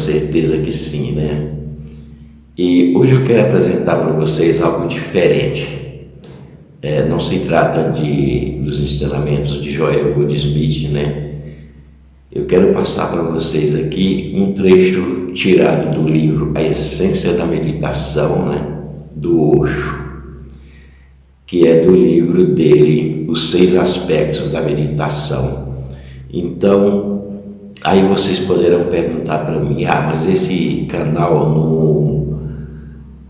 certeza que sim, né? E hoje eu quero apresentar para vocês algo diferente. Não se trata dos ensinamentos de Joel Goldsmith, né? Eu quero passar para vocês aqui um trecho tirado do livro A Essência da Meditação, né? Do Osho, que é do livro dele, Os 6 Aspectos da Meditação. Então, aí vocês poderão perguntar para mim, mas esse canal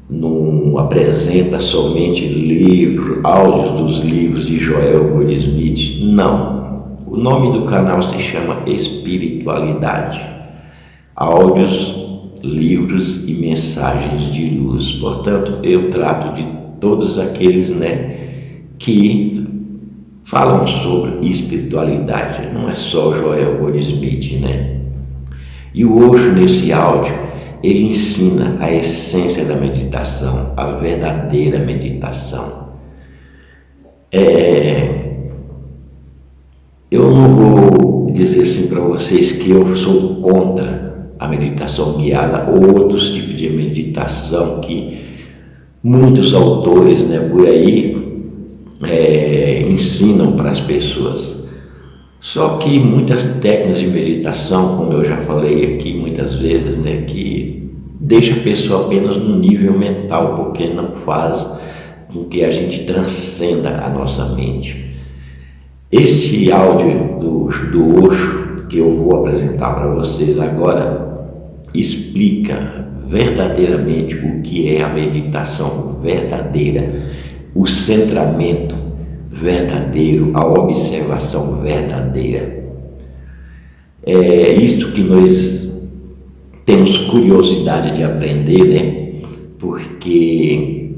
não apresenta somente áudios dos livros de Joel Goldsmith? Não. O nome do canal se chama Espiritualidade. Áudios, livros e mensagens de luz. Portanto, eu trato de todos aqueles, né, que falam sobre espiritualidade. Não é só Joel Goldsmith, né? E o Osho, nesse áudio, ele ensina a essência da meditação, a verdadeira meditação. Eu não vou dizer assim para vocês que eu sou contra a meditação guiada ou outros tipos de meditação que muitos autores, né, por aí ensinam para as pessoas. Só que muitas técnicas de meditação, como eu já falei aqui muitas vezes, né, que deixa a pessoa apenas no nível mental, porque não faz com que a gente transcenda a nossa mente. Este áudio do Osho que eu vou apresentar para vocês agora explica verdadeiramente o que é a meditação verdadeira, o centramento verdadeiro, a observação verdadeira. É isto que nós temos curiosidade de aprender, né? Porque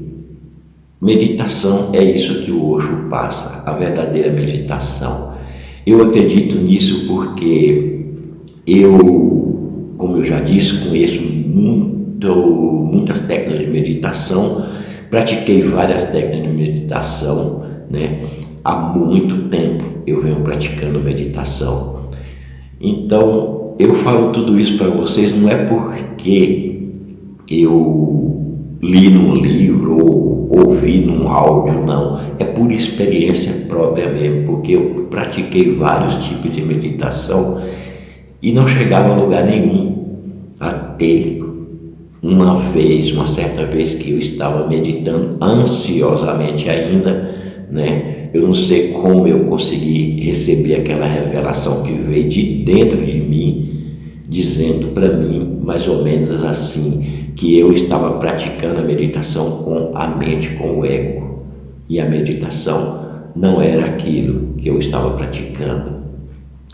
meditação é isso que o Osho passa, a verdadeira meditação. Eu acredito nisso porque eu, como eu já disse, conheço muitas técnicas de meditação, pratiquei várias técnicas de meditação, né? Há muito tempo eu venho praticando meditação. Então, eu falo tudo isso para vocês não é porque eu li num livro ou ouvi num áudio, não. É por experiência própria mesmo, porque eu pratiquei vários tipos de meditação e não chegava a lugar nenhum. Até uma certa vez que eu estava meditando ansiosamente ainda, né? Eu não sei como eu consegui receber aquela revelação que veio de dentro de mim, dizendo para mim mais ou menos assim, que eu estava praticando a meditação com a mente, com o ego, e a meditação não era aquilo que eu estava praticando.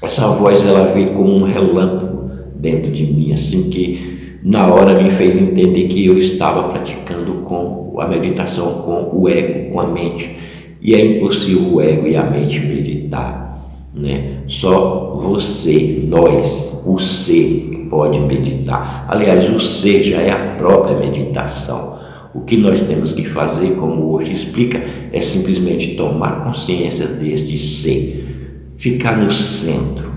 Essa voz, ela veio como um relâmpago dentro de mim, assim que na hora me fez entender que eu estava praticando com a meditação com o ego, com a mente, e é impossível o ego e a mente meditar, né? Só você, nós, o ser pode meditar. Aliás, o ser já é a própria meditação. O que nós temos que fazer, como hoje explica, é simplesmente tomar consciência deste ser, ficar no centro,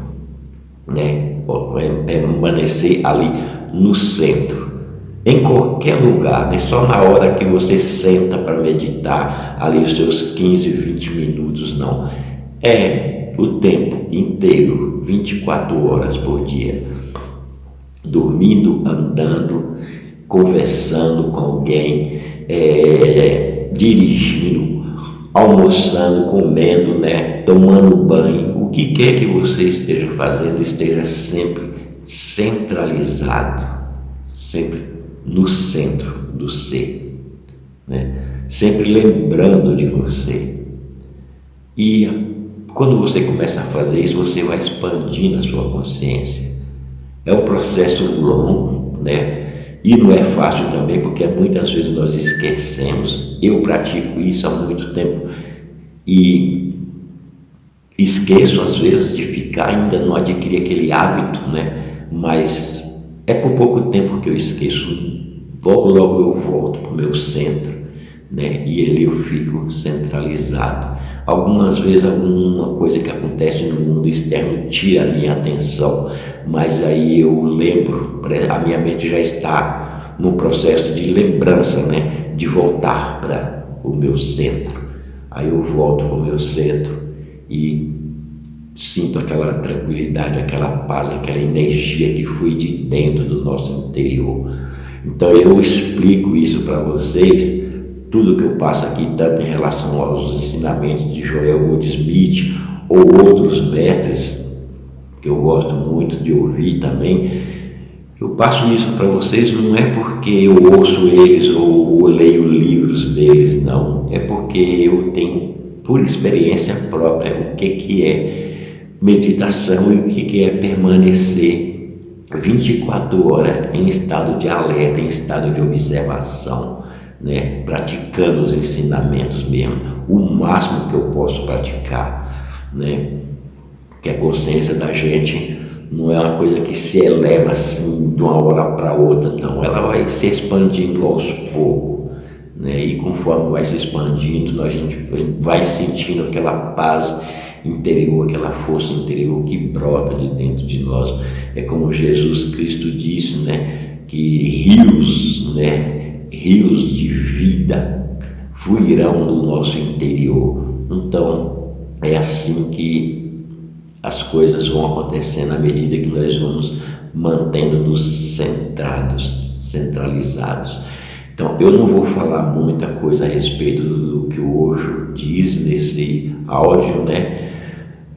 né? Permanecer ali no centro, em qualquer lugar, não é só na hora que você senta para meditar ali os seus 15, 20 minutos, não. É o tempo inteiro, 24 horas por dia, dormindo, andando, conversando com alguém, dirigindo, almoçando, comendo, né, tomando banho, o que quer que você esteja fazendo, esteja sempre centralizado, sempre no centro do ser, né? Sempre lembrando de você. E quando você começa a fazer isso, você vai expandindo a sua consciência. É um processo longo, né? E não é fácil também, porque muitas vezes nós esquecemos. Eu pratico isso há muito tempo e esqueço às vezes de ficar, ainda não adquiri aquele hábito, né? Mas é por pouco tempo que eu esqueço. Logo eu volto para o meu centro, né? E ali eu fico centralizado. Algumas vezes alguma coisa que acontece no mundo externo tira a minha atenção, mas aí eu lembro, a minha mente já está no processo de lembrança, né? De voltar para o meu centro. Aí eu volto para o meu centro e sinto aquela tranquilidade, aquela paz, aquela energia que foi de dentro do nosso interior. Então eu explico isso para vocês, tudo que eu passo aqui, tanto em relação aos ensinamentos de Joel Goldsmith ou outros mestres que eu gosto muito de ouvir também. Eu passo isso para vocês não é porque eu ouço eles ou leio livros deles, não. É porque eu tenho por experiência própria o que é meditação e o que é permanecer 24 horas em estado de alerta, em estado de observação, né? Praticando os ensinamentos mesmo, o máximo que eu posso praticar, né? Que a consciência da gente não é uma coisa que se eleva assim de uma hora para outra, não. Ela vai se expandindo aos poucos, né? E conforme vai se expandindo, a gente vai sentindo aquela paz interior, aquela força interior que brota de dentro de nós. É como Jesus Cristo disse, né? Que rios, né? Rios de vida fluirão do nosso interior. Então, é assim que as coisas vão acontecendo à medida que nós vamos mantendo-nos centrados, centralizados. Então, eu não vou falar muita coisa a respeito do que o Osho diz nesse áudio, né?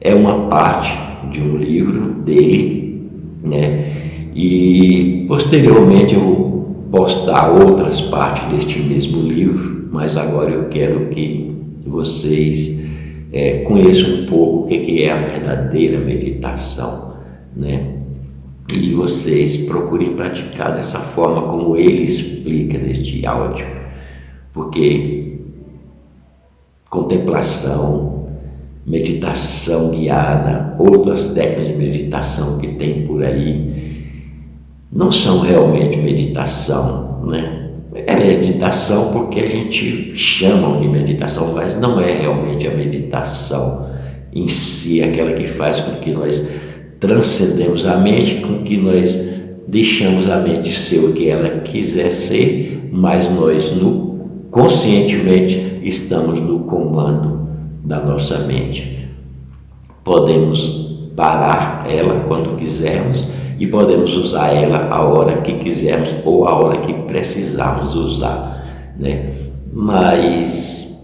É uma parte de um livro dele, né? E posteriormente eu vou postar outras partes deste mesmo livro, mas agora eu quero que vocês conheçam um pouco o que é a verdadeira meditação, né? E vocês procurem praticar dessa forma como ele explica neste áudio, porque contemplação, meditação guiada, outras técnicas de meditação que tem por aí, não são realmente meditação, né? É meditação porque a gente chama de meditação, mas não é realmente a meditação em si, aquela que faz com que nós transcendemos a mente, com que nós deixamos a mente ser o que ela quiser ser, mas nós conscientemente estamos no comando da nossa mente. Podemos parar ela quando quisermos e podemos usar ela a hora que quisermos ou a hora que precisarmos usar, né? Mas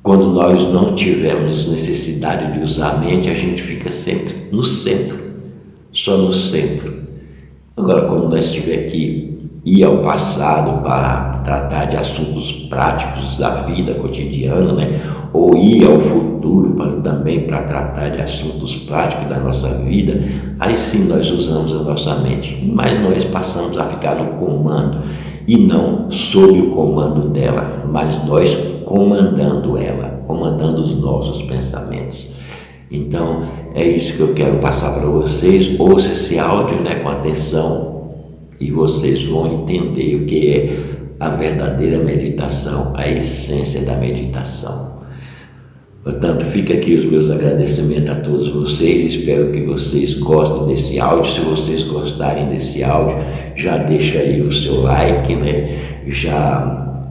quando nós não tivermos necessidade de usar a mente, a gente fica sempre no centro, só no centro. Agora, quando nós tiver que ir ao passado para tratar de assuntos práticos da vida cotidiana, né? Ou ir ao futuro também para tratar de assuntos práticos da nossa vida, aí sim nós usamos a nossa mente, mas nós passamos a ficar no comando e não sob o comando dela, mas nós comandando ela, comandando os nossos pensamentos. Então é isso que eu quero passar para vocês. Ouça esse áudio, né, com atenção, e vocês vão entender o que é a verdadeira meditação, a essência da meditação. Portanto, fica aqui os meus agradecimentos a todos vocês. Espero que vocês gostem desse áudio. Se vocês gostarem desse áudio, já deixa aí o seu like, né? Já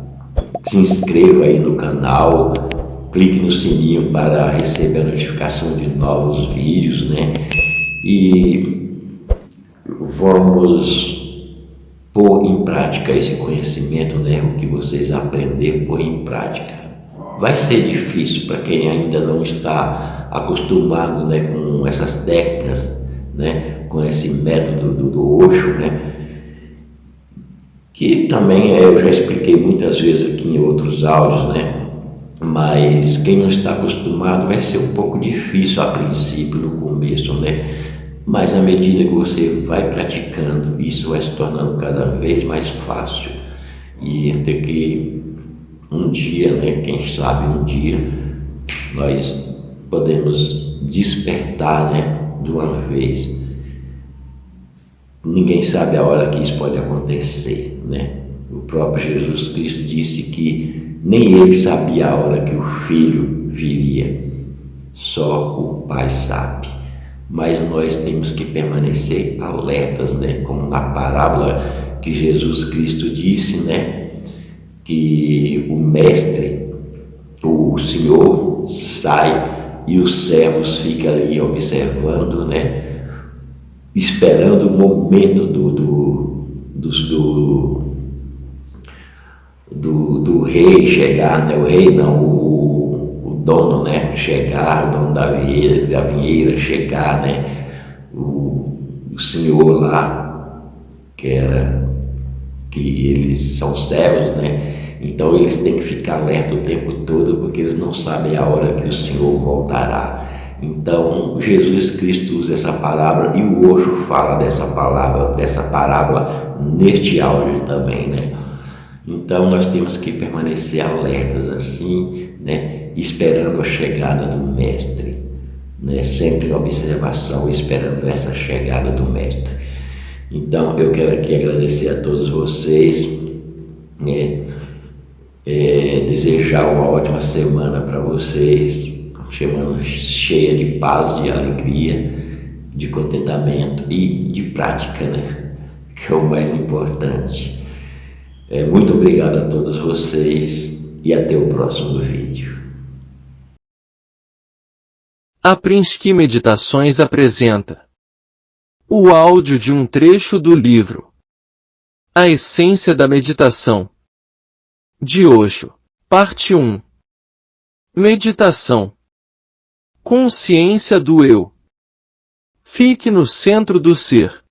se inscreva aí no canal, clique no sininho para receber a notificação de novos vídeos, né? E vamos pôr em prática esse conhecimento, né? O que vocês aprenderam, pôr em prática. Vai ser difícil para quem ainda não está acostumado, né, com essas técnicas, né, com esse método do Osho, né, que também eu já expliquei muitas vezes aqui em outros áudios, né, mas quem não está acostumado vai ser um pouco difícil a princípio, no começo, né, mas à medida que você vai praticando, isso vai se tornando cada vez mais fácil. E até que um dia, né, quem sabe um dia, nós podemos despertar, né, de uma vez. Ninguém sabe a hora que isso pode acontecer, né? O próprio Jesus Cristo disse que nem ele sabia a hora que o Filho viria. Só o Pai sabe. Mas nós temos que permanecer alertas, né? Como na parábola que Jesus Cristo disse, né? Que o mestre, o Senhor, sai e os servos ficam ali observando, né? Esperando o momento do rei chegar, né? O rei não, o dono, né? Chegar, o dono da vinheira chegar, né? O senhor lá, que eles são servos, né? Então eles têm que ficar alerta o tempo todo, porque eles não sabem a hora que o Senhor voltará. Então Jesus Cristo usa essa palavra e o Osho fala dessa parábola neste áudio também, né? Então nós temos que permanecer alertas assim, né? Esperando a chegada do Mestre, né? Sempre em observação, esperando essa chegada do Mestre. Então eu quero aqui agradecer a todos vocês, né? Desejar uma ótima semana para vocês, semana cheia de paz, de alegria, de contentamento e de prática, né? Que é o mais importante. Muito obrigado a todos vocês e até o próximo vídeo. A Prinsky Meditações apresenta o áudio de um trecho do livro A Essência da Meditação, de Osho, parte 1. Meditação. Consciência do Eu. Fique no centro do ser.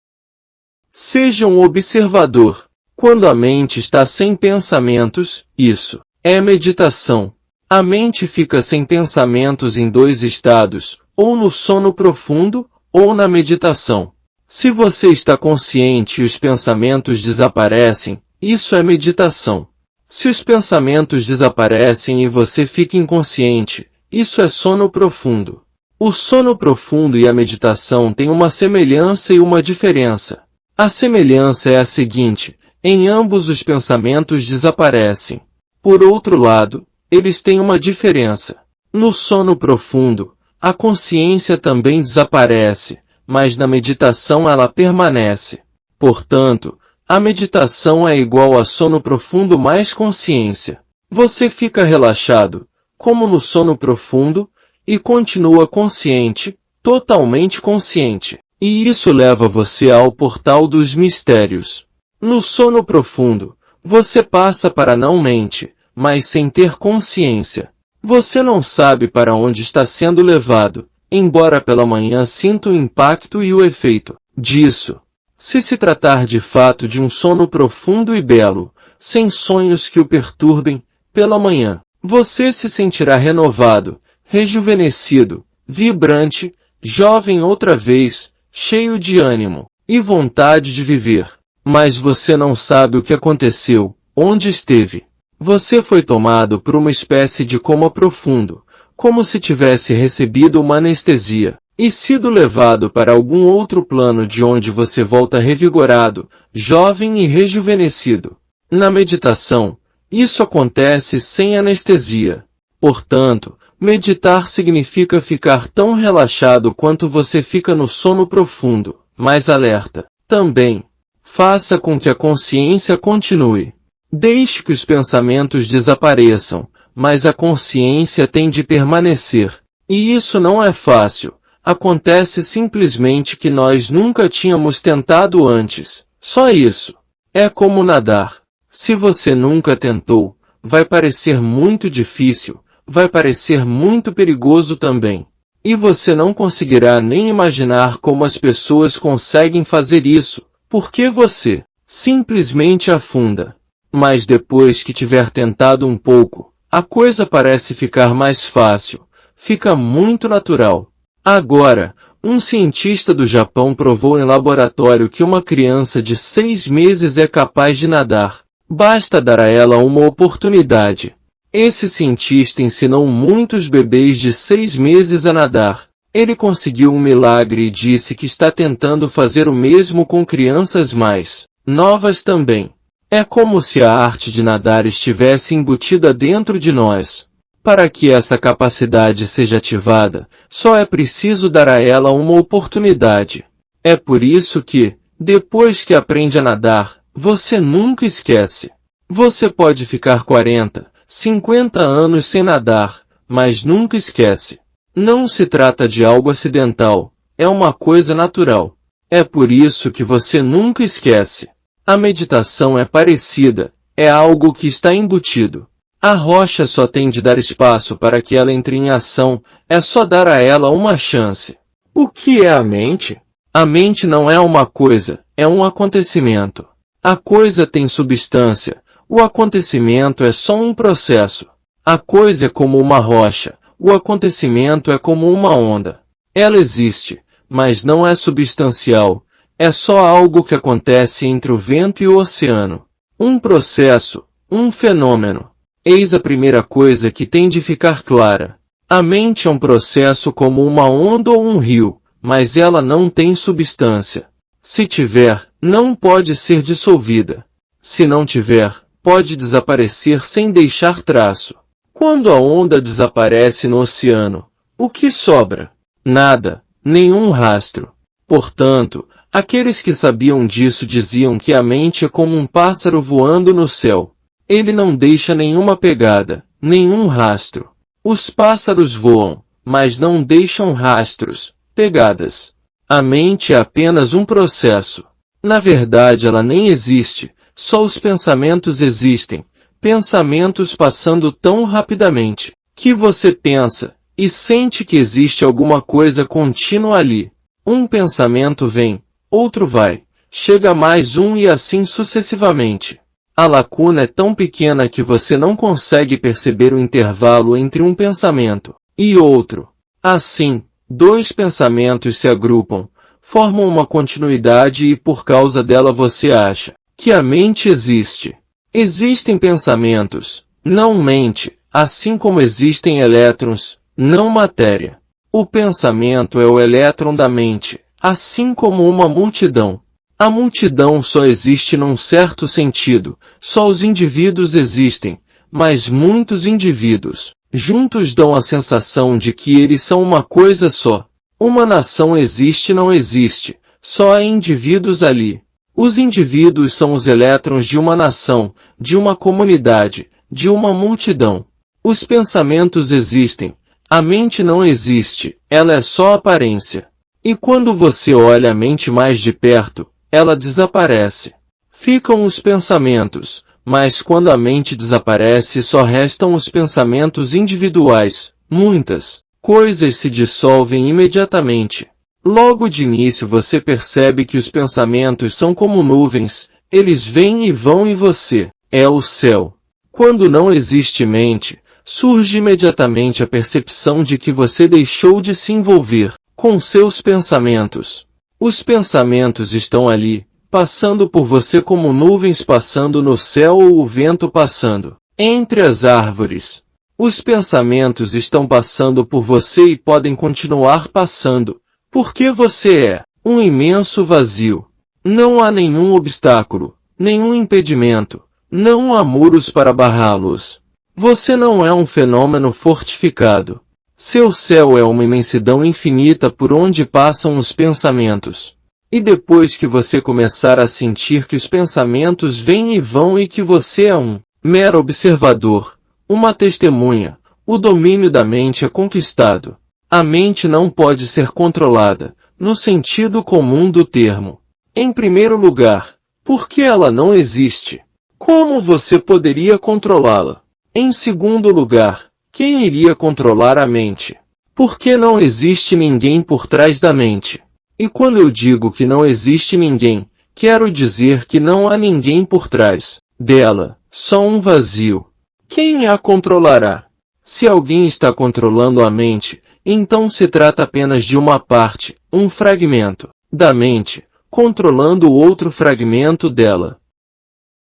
Seja um observador. Quando a mente está sem pensamentos, isso é meditação. A mente fica sem pensamentos em dois estados, ou no sono profundo, ou na meditação. Se você está consciente e os pensamentos desaparecem, isso é meditação. Se os pensamentos desaparecem e você fica inconsciente, isso é sono profundo. O sono profundo e a meditação têm uma semelhança e uma diferença. A semelhança é a seguinte: em ambos os pensamentos desaparecem. Por outro lado, eles têm uma diferença. No sono profundo, a consciência também desaparece, mas na meditação ela permanece. Portanto, a meditação é igual a sono profundo mais consciência. Você fica relaxado, como no sono profundo, e continua consciente, totalmente consciente. E isso leva você ao portal dos mistérios. No sono profundo, você passa para a não-mente, mas sem ter consciência. Você não sabe para onde está sendo levado, embora pela manhã sinta o impacto e o efeito disso. Se se tratar de fato de um sono profundo e belo, sem sonhos que o perturbem, pela manhã, você se sentirá renovado, rejuvenescido, vibrante, jovem outra vez, cheio de ânimo e vontade de viver. Mas você não sabe o que aconteceu, onde esteve. Você foi tomado por uma espécie de coma profundo, como se tivesse recebido uma anestesia, e sido levado para algum outro plano de onde você volta revigorado, jovem e rejuvenescido. Na meditação, isso acontece sem anestesia. Portanto, meditar significa ficar tão relaxado quanto você fica no sono profundo, mas alerta. Também, faça com que a consciência continue. Deixe que os pensamentos desapareçam, mas a consciência tem de permanecer. E isso não é fácil. Acontece simplesmente que nós nunca tínhamos tentado antes. Só isso. É como nadar. Se você nunca tentou, vai parecer muito difícil, vai parecer muito perigoso também. E você não conseguirá nem imaginar como as pessoas conseguem fazer isso, porque você simplesmente afunda. Mas depois que tiver tentado um pouco, a coisa parece ficar mais fácil, fica muito natural. Agora, um cientista do Japão provou em laboratório que uma criança de 6 meses é capaz de nadar. Basta dar a ela uma oportunidade. Esse cientista ensinou muitos bebês de 6 meses a nadar. Ele conseguiu um milagre e disse que está tentando fazer o mesmo com crianças mais novas também. É como se a arte de nadar estivesse embutida dentro de nós. Para que essa capacidade seja ativada, só é preciso dar a ela uma oportunidade. É por isso que, depois que aprende a nadar, você nunca esquece. Você pode ficar 40, 50 anos sem nadar, mas nunca esquece. Não se trata de algo acidental, é uma coisa natural. É por isso que você nunca esquece. A meditação é parecida, é algo que está embutido. A rocha só tem de dar espaço para que ela entre em ação, é só dar a ela uma chance. O que é a mente? A mente não é uma coisa, é um acontecimento. A coisa tem substância, o acontecimento é só um processo. A coisa é como uma rocha, o acontecimento é como uma onda. Ela existe, mas não é substancial, é só algo que acontece entre o vento e o oceano. Um processo, um fenômeno. Eis a primeira coisa que tem de ficar clara. A mente é um processo como uma onda ou um rio, mas ela não tem substância. Se tiver, não pode ser dissolvida. Se não tiver, pode desaparecer sem deixar traço. Quando a onda desaparece no oceano, o que sobra? Nada, nenhum rastro. Portanto, aqueles que sabiam disso diziam que a mente é como um pássaro voando no céu. Ele não deixa nenhuma pegada, nenhum rastro. Os pássaros voam, mas não deixam rastros, pegadas. A mente é apenas um processo. Na verdade, ela nem existe, só os pensamentos existem, pensamentos passando tão rapidamente, que você pensa, e sente que existe alguma coisa contínua ali. Um pensamento vem, outro vai, chega mais um e assim sucessivamente. A lacuna é tão pequena que você não consegue perceber o intervalo entre um pensamento e outro. Assim, dois pensamentos se agrupam, formam uma continuidade e por causa dela você acha que a mente existe. Existem pensamentos, não mente, assim como existem elétrons, não matéria. O pensamento é o elétron da mente, assim como uma multidão. A multidão só existe num certo sentido, só os indivíduos existem, mas muitos indivíduos, juntos dão a sensação de que eles são uma coisa só. Uma nação existe não existe, só há indivíduos ali. Os indivíduos são os elétrons de uma nação, de uma comunidade, de uma multidão. Os pensamentos existem, a mente não existe, ela é só aparência. E quando você olha a mente mais de perto, ela desaparece. Ficam os pensamentos, mas quando a mente desaparece só restam os pensamentos individuais. Muitas coisas se dissolvem imediatamente. Logo de início você percebe que os pensamentos são como nuvens, eles vêm e vão e você é o céu. Quando não existe mente, surge imediatamente a percepção de que você deixou de se envolver com seus pensamentos. Os pensamentos estão ali, passando por você como nuvens passando no céu ou o vento passando entre as árvores. Os pensamentos estão passando por você e podem continuar passando, porque você é um imenso vazio. Não há nenhum obstáculo, nenhum impedimento, não há muros para barrá-los. Você não é um fenômeno fortificado. Seu céu é uma imensidão infinita por onde passam os pensamentos. E depois que você começar a sentir que os pensamentos vêm e vão e que você é um mero observador, uma testemunha, o domínio da mente é conquistado. A mente não pode ser controlada, no sentido comum do termo. Em primeiro lugar, porque ela não existe. Como você poderia controlá-la? Em segundo lugar, quem iria controlar a mente? Porque não existe ninguém por trás da mente. E quando eu digo que não existe ninguém, quero dizer que não há ninguém por trás dela, só um vazio. Quem a controlará? Se alguém está controlando a mente, então se trata apenas de uma parte, um fragmento, da mente, controlando o outro fragmento dela.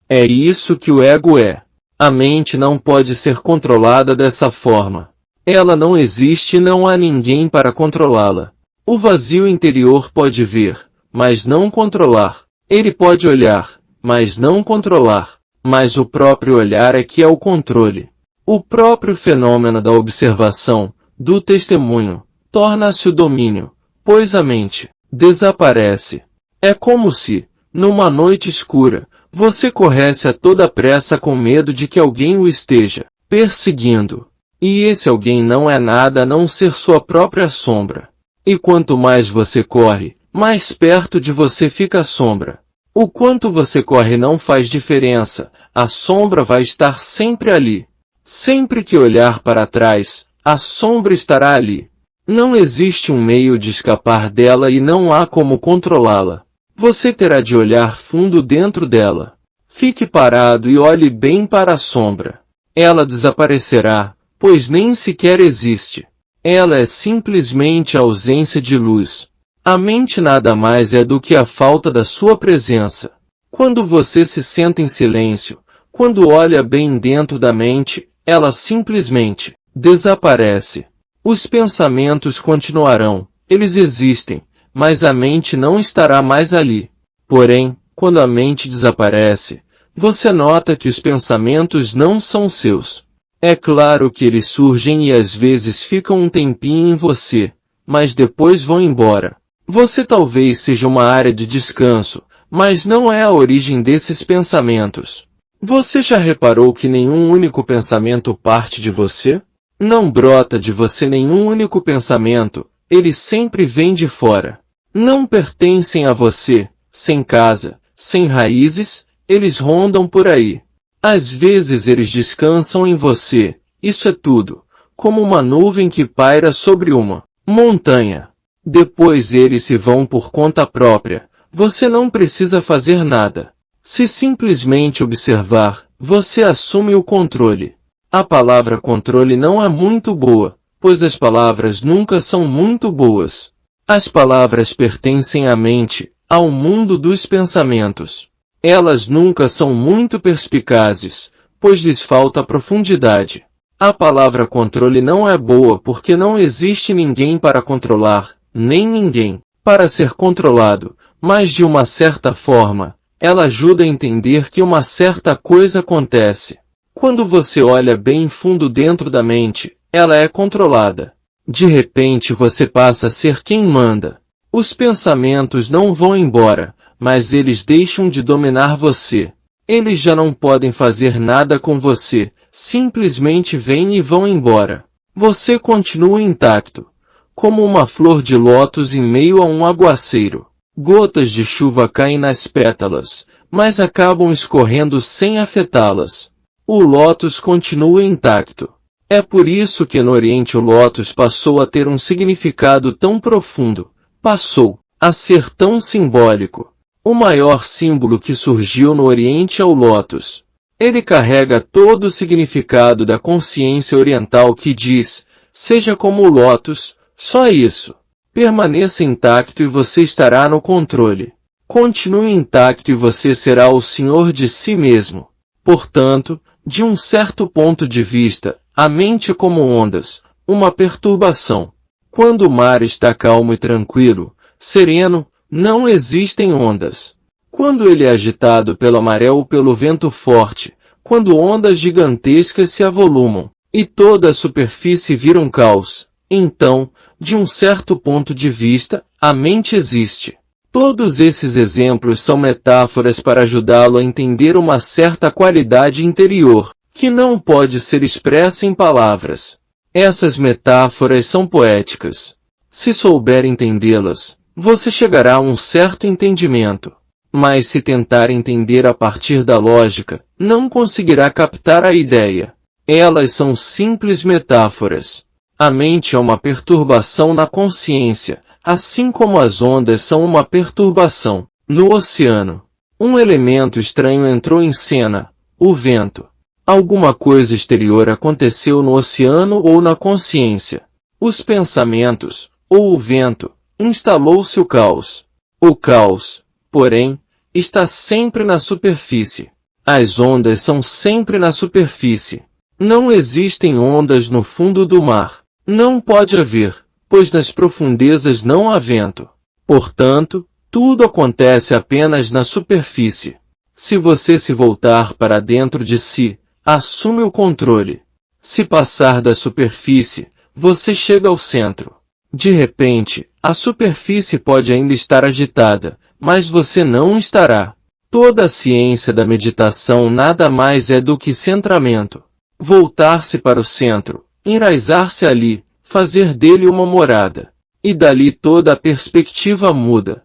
É isso que o ego é. A mente não pode ser controlada dessa forma. Ela não existe e não há ninguém para controlá-la. O vazio interior pode ver, mas não controlar. Ele pode olhar, mas não controlar. Mas o próprio olhar é que é o controle. O próprio fenômeno da observação, do testemunho, torna-se o domínio, pois a mente desaparece. É como se, numa noite escura, você corresse a toda pressa com medo de que alguém o esteja perseguindo. E esse alguém não é nada a não ser sua própria sombra. E quanto mais você corre, mais perto de você fica a sombra. O quanto você corre não faz diferença, a sombra vai estar sempre ali. Sempre que olhar para trás, a sombra estará ali. Não existe um meio de escapar dela e não há como controlá-la. Você terá de olhar fundo dentro dela. Fique parado e olhe bem para a sombra. Ela desaparecerá, pois nem sequer existe. Ela é simplesmente a ausência de luz. A mente nada mais é do que a falta da sua presença. Quando você se senta em silêncio, quando olha bem dentro da mente, ela simplesmente desaparece. Os pensamentos continuarão, eles existem, mas a mente não estará mais ali. Porém, quando a mente desaparece, você nota que os pensamentos não são seus. É claro que eles surgem e às vezes ficam um tempinho em você, mas depois vão embora. Você talvez seja uma área de descanso, mas não é a origem desses pensamentos. Você já reparou que nenhum único pensamento parte de você? Não brota de você nenhum único pensamento, ele sempre vem de fora. Não pertencem a você, sem casa, sem raízes, eles rondam por aí. Às vezes eles descansam em você, isso é tudo, como uma nuvem que paira sobre uma montanha. Depois eles se vão por conta própria, você não precisa fazer nada. Se simplesmente observar, você assume o controle. A palavra controle não é muito boa, pois as palavras nunca são muito boas. As palavras pertencem à mente, ao mundo dos pensamentos. Elas nunca são muito perspicazes, pois lhes falta profundidade. A palavra controle não é boa porque não existe ninguém para controlar, nem ninguém para ser controlado, mas de uma certa forma, ela ajuda a entender que uma certa coisa acontece. Quando você olha bem fundo dentro da mente, ela é controlada. De repente você passa a ser quem manda. Os pensamentos não vão embora, mas eles deixam de dominar você. Eles já não podem fazer nada com você, simplesmente vêm e vão embora. Você continua intacto, como uma flor de lótus em meio a um aguaceiro. Gotas de chuva caem nas pétalas, mas acabam escorrendo sem afetá-las. O lótus continua intacto. É por isso que no Oriente o lótus passou a ter um significado tão profundo. Passou a ser tão simbólico. O maior símbolo que surgiu no Oriente é o lótus. Ele carrega todo o significado da consciência oriental que diz, seja como o lótus, só isso. Permaneça intacto e você estará no controle. Continue intacto e você será o senhor de si mesmo. Portanto, de um certo ponto de vista, a mente é como ondas, uma perturbação. Quando o mar está calmo e tranquilo, sereno, não existem ondas. Quando ele é agitado pela maré ou pelo vento forte, quando ondas gigantescas se avolumam, e toda a superfície vira um caos, então, de um certo ponto de vista, a mente existe. Todos esses exemplos são metáforas para ajudá-lo a entender uma certa qualidade interior, que não pode ser expressa em palavras. Essas metáforas são poéticas. Se souber entendê-las, você chegará a um certo entendimento. Mas se tentar entender a partir da lógica, não conseguirá captar a ideia. Elas são simples metáforas. A mente é uma perturbação na consciência, assim como as ondas são uma perturbação no oceano. Um elemento estranho entrou em cena, o vento. Alguma coisa exterior aconteceu no oceano ou na consciência. Os pensamentos, ou o vento, instalou-se o caos. O caos, porém, está sempre na superfície. As ondas são sempre na superfície. Não existem ondas no fundo do mar. Não pode haver, pois nas profundezas não há vento. Portanto, tudo acontece apenas na superfície. Se você se voltar para dentro de si, assume o controle. Se passar da superfície, você chega ao centro. De repente, a superfície pode ainda estar agitada, mas você não estará. Toda a ciência da meditação nada mais é do que centramento. Voltar-se para o centro, enraizar-se ali, fazer dele uma morada. E dali toda a perspectiva muda.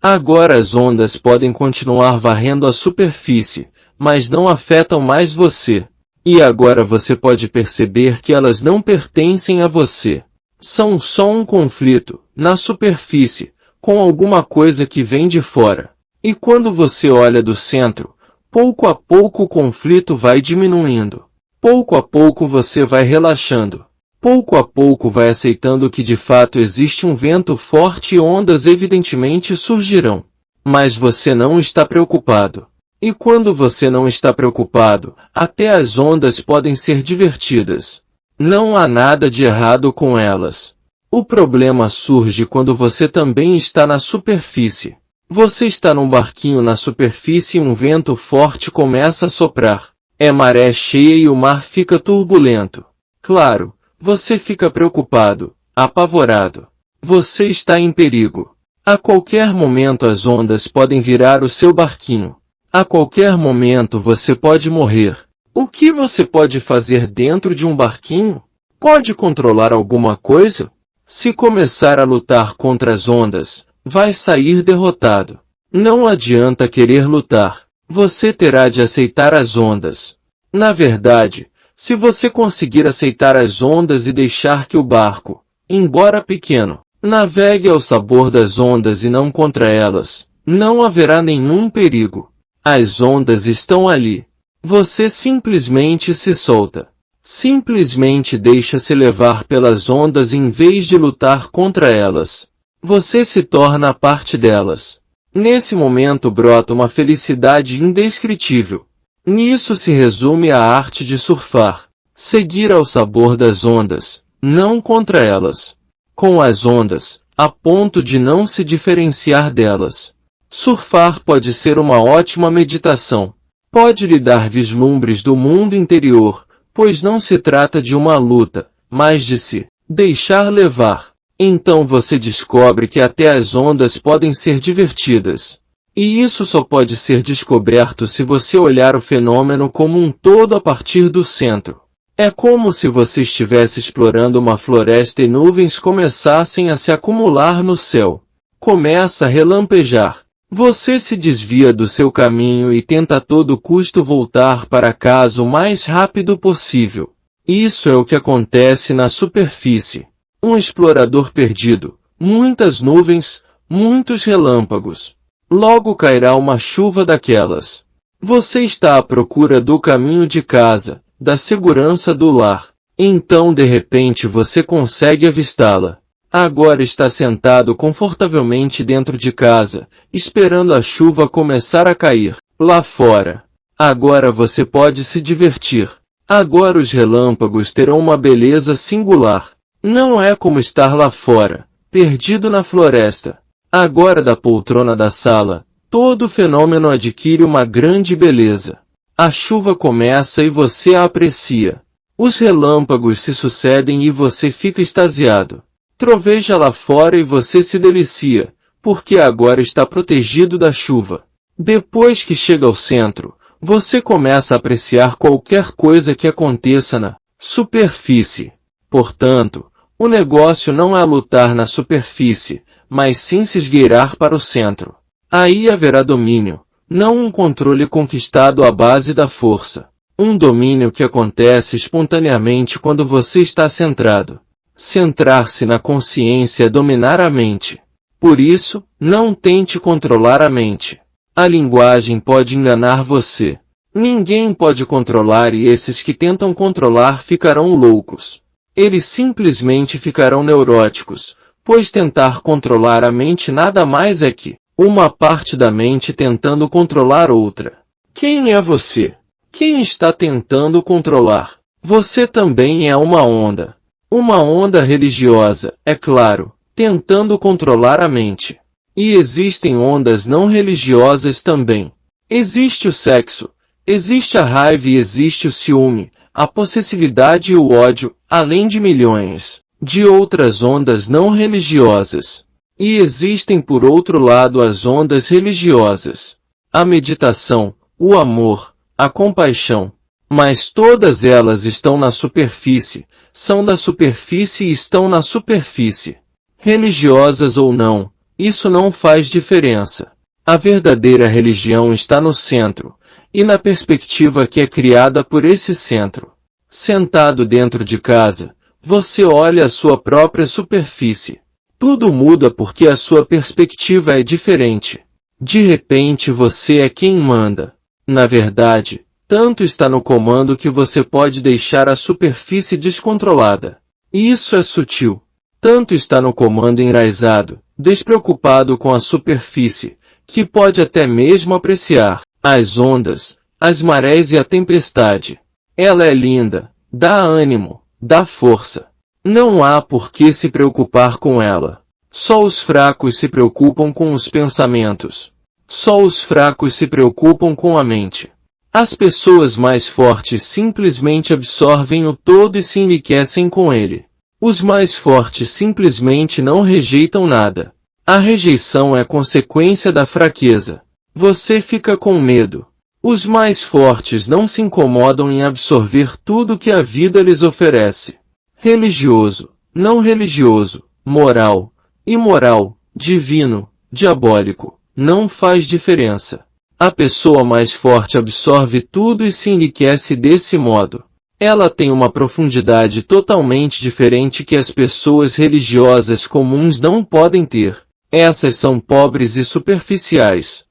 Agora as ondas podem continuar varrendo a superfície, mas não afetam mais você. E agora você pode perceber que elas não pertencem a você. São só um conflito, na superfície, com alguma coisa que vem de fora. E quando você olha do centro, pouco a pouco o conflito vai diminuindo. Pouco a pouco você vai relaxando. Pouco a pouco vai aceitando que de fato existe um vento forte e ondas evidentemente surgirão. Mas você não está preocupado. E quando você não está preocupado, até as ondas podem ser divertidas. Não há nada de errado com elas. O problema surge quando você também está na superfície. Você está num barquinho na superfície e um vento forte começa a soprar. É maré cheia e o mar fica turbulento. Claro, você fica preocupado, apavorado. Você está em perigo. A qualquer momento as ondas podem virar o seu barquinho. A qualquer momento você pode morrer. O que você pode fazer dentro de um barquinho? Pode controlar alguma coisa? Se começar a lutar contra as ondas, vai sair derrotado. Não adianta querer lutar. Você terá de aceitar as ondas. Na verdade, se você conseguir aceitar as ondas e deixar que o barco, embora pequeno, navegue ao sabor das ondas e não contra elas, não haverá nenhum perigo. As ondas estão ali. Você simplesmente se solta. Simplesmente deixa-se levar pelas ondas em vez de lutar contra elas. Você se torna parte delas. Nesse momento brota uma felicidade indescritível. Nisso se resume a arte de surfar. Seguir ao sabor das ondas, não contra elas. Com as ondas, a ponto de não se diferenciar delas. Surfar pode ser uma ótima meditação. Pode lhe dar vislumbres do mundo interior, pois não se trata de uma luta, mas de se deixar levar. Então você descobre que até as ondas podem ser divertidas. E isso só pode ser descoberto se você olhar o fenômeno como um todo a partir do centro. É como se você estivesse explorando uma floresta e nuvens começassem a se acumular no céu. Começa a relampejar. Você se desvia do seu caminho e tenta a todo custo voltar para casa o mais rápido possível. Isso é o que acontece na superfície. Um explorador perdido, muitas nuvens, muitos relâmpagos. Logo cairá uma chuva daquelas. Você está à procura do caminho de casa, da segurança do lar. Então de repente você consegue avistá-la. Agora está sentado confortavelmente dentro de casa, esperando a chuva começar a cair, lá fora. Agora você pode se divertir. Agora os relâmpagos terão uma beleza singular. Não é como estar lá fora, perdido na floresta. Agora da poltrona da sala, todo o fenômeno adquire uma grande beleza. A chuva começa e você a aprecia. Os relâmpagos se sucedem e você fica extasiado. Troveja lá fora e você se delicia, porque agora está protegido da chuva. Depois que chega ao centro, você começa a apreciar qualquer coisa que aconteça na superfície. Portanto, o negócio não é lutar na superfície, mas sim se esgueirar para o centro. Aí haverá domínio, não um controle conquistado à base da força. Um domínio que acontece espontaneamente quando você está centrado. Centrar-se na consciência é dominar a mente. Por isso, não tente controlar a mente. A linguagem pode enganar você. Ninguém pode controlar e esses que tentam controlar ficarão loucos. Eles simplesmente ficarão neuróticos, pois tentar controlar a mente nada mais é que uma parte da mente tentando controlar outra. Quem é você? Quem está tentando controlar? Você também é uma onda. Uma onda religiosa, é claro, tentando controlar a mente. E existem ondas não religiosas também. Existe o sexo, existe a raiva e existe o ciúme, a possessividade e o ódio, além de milhões de outras ondas não religiosas. E existem por outro lado as ondas religiosas, a meditação, o amor, a compaixão. Mas todas elas estão na superfície, são da superfície e estão na superfície. Religiosas ou não, isso não faz diferença. A verdadeira religião está no centro, e na perspectiva que é criada por esse centro. Sentado dentro de casa, você olha a sua própria superfície. Tudo muda porque a sua perspectiva é diferente. De repente você é quem manda. Na verdade, tanto está no comando que você pode deixar a superfície descontrolada. E isso é sutil. Tanto está no comando enraizado, despreocupado com a superfície, que pode até mesmo apreciar as ondas, as marés e a tempestade. Ela é linda, dá ânimo, dá força. Não há por que se preocupar com ela. Só os fracos se preocupam com os pensamentos. Só os fracos se preocupam com a mente. As pessoas mais fortes simplesmente absorvem o todo e se enriquecem com ele. Os mais fortes simplesmente não rejeitam nada. A rejeição é consequência da fraqueza. Você fica com medo. Os mais fortes não se incomodam em absorver tudo que a vida lhes oferece. Religioso, não religioso, moral, imoral, divino, diabólico, não faz diferença. A pessoa mais forte absorve tudo e se enriquece desse modo. Ela tem uma profundidade totalmente diferente que as pessoas religiosas comuns não podem ter. Essas são pobres e superficiais.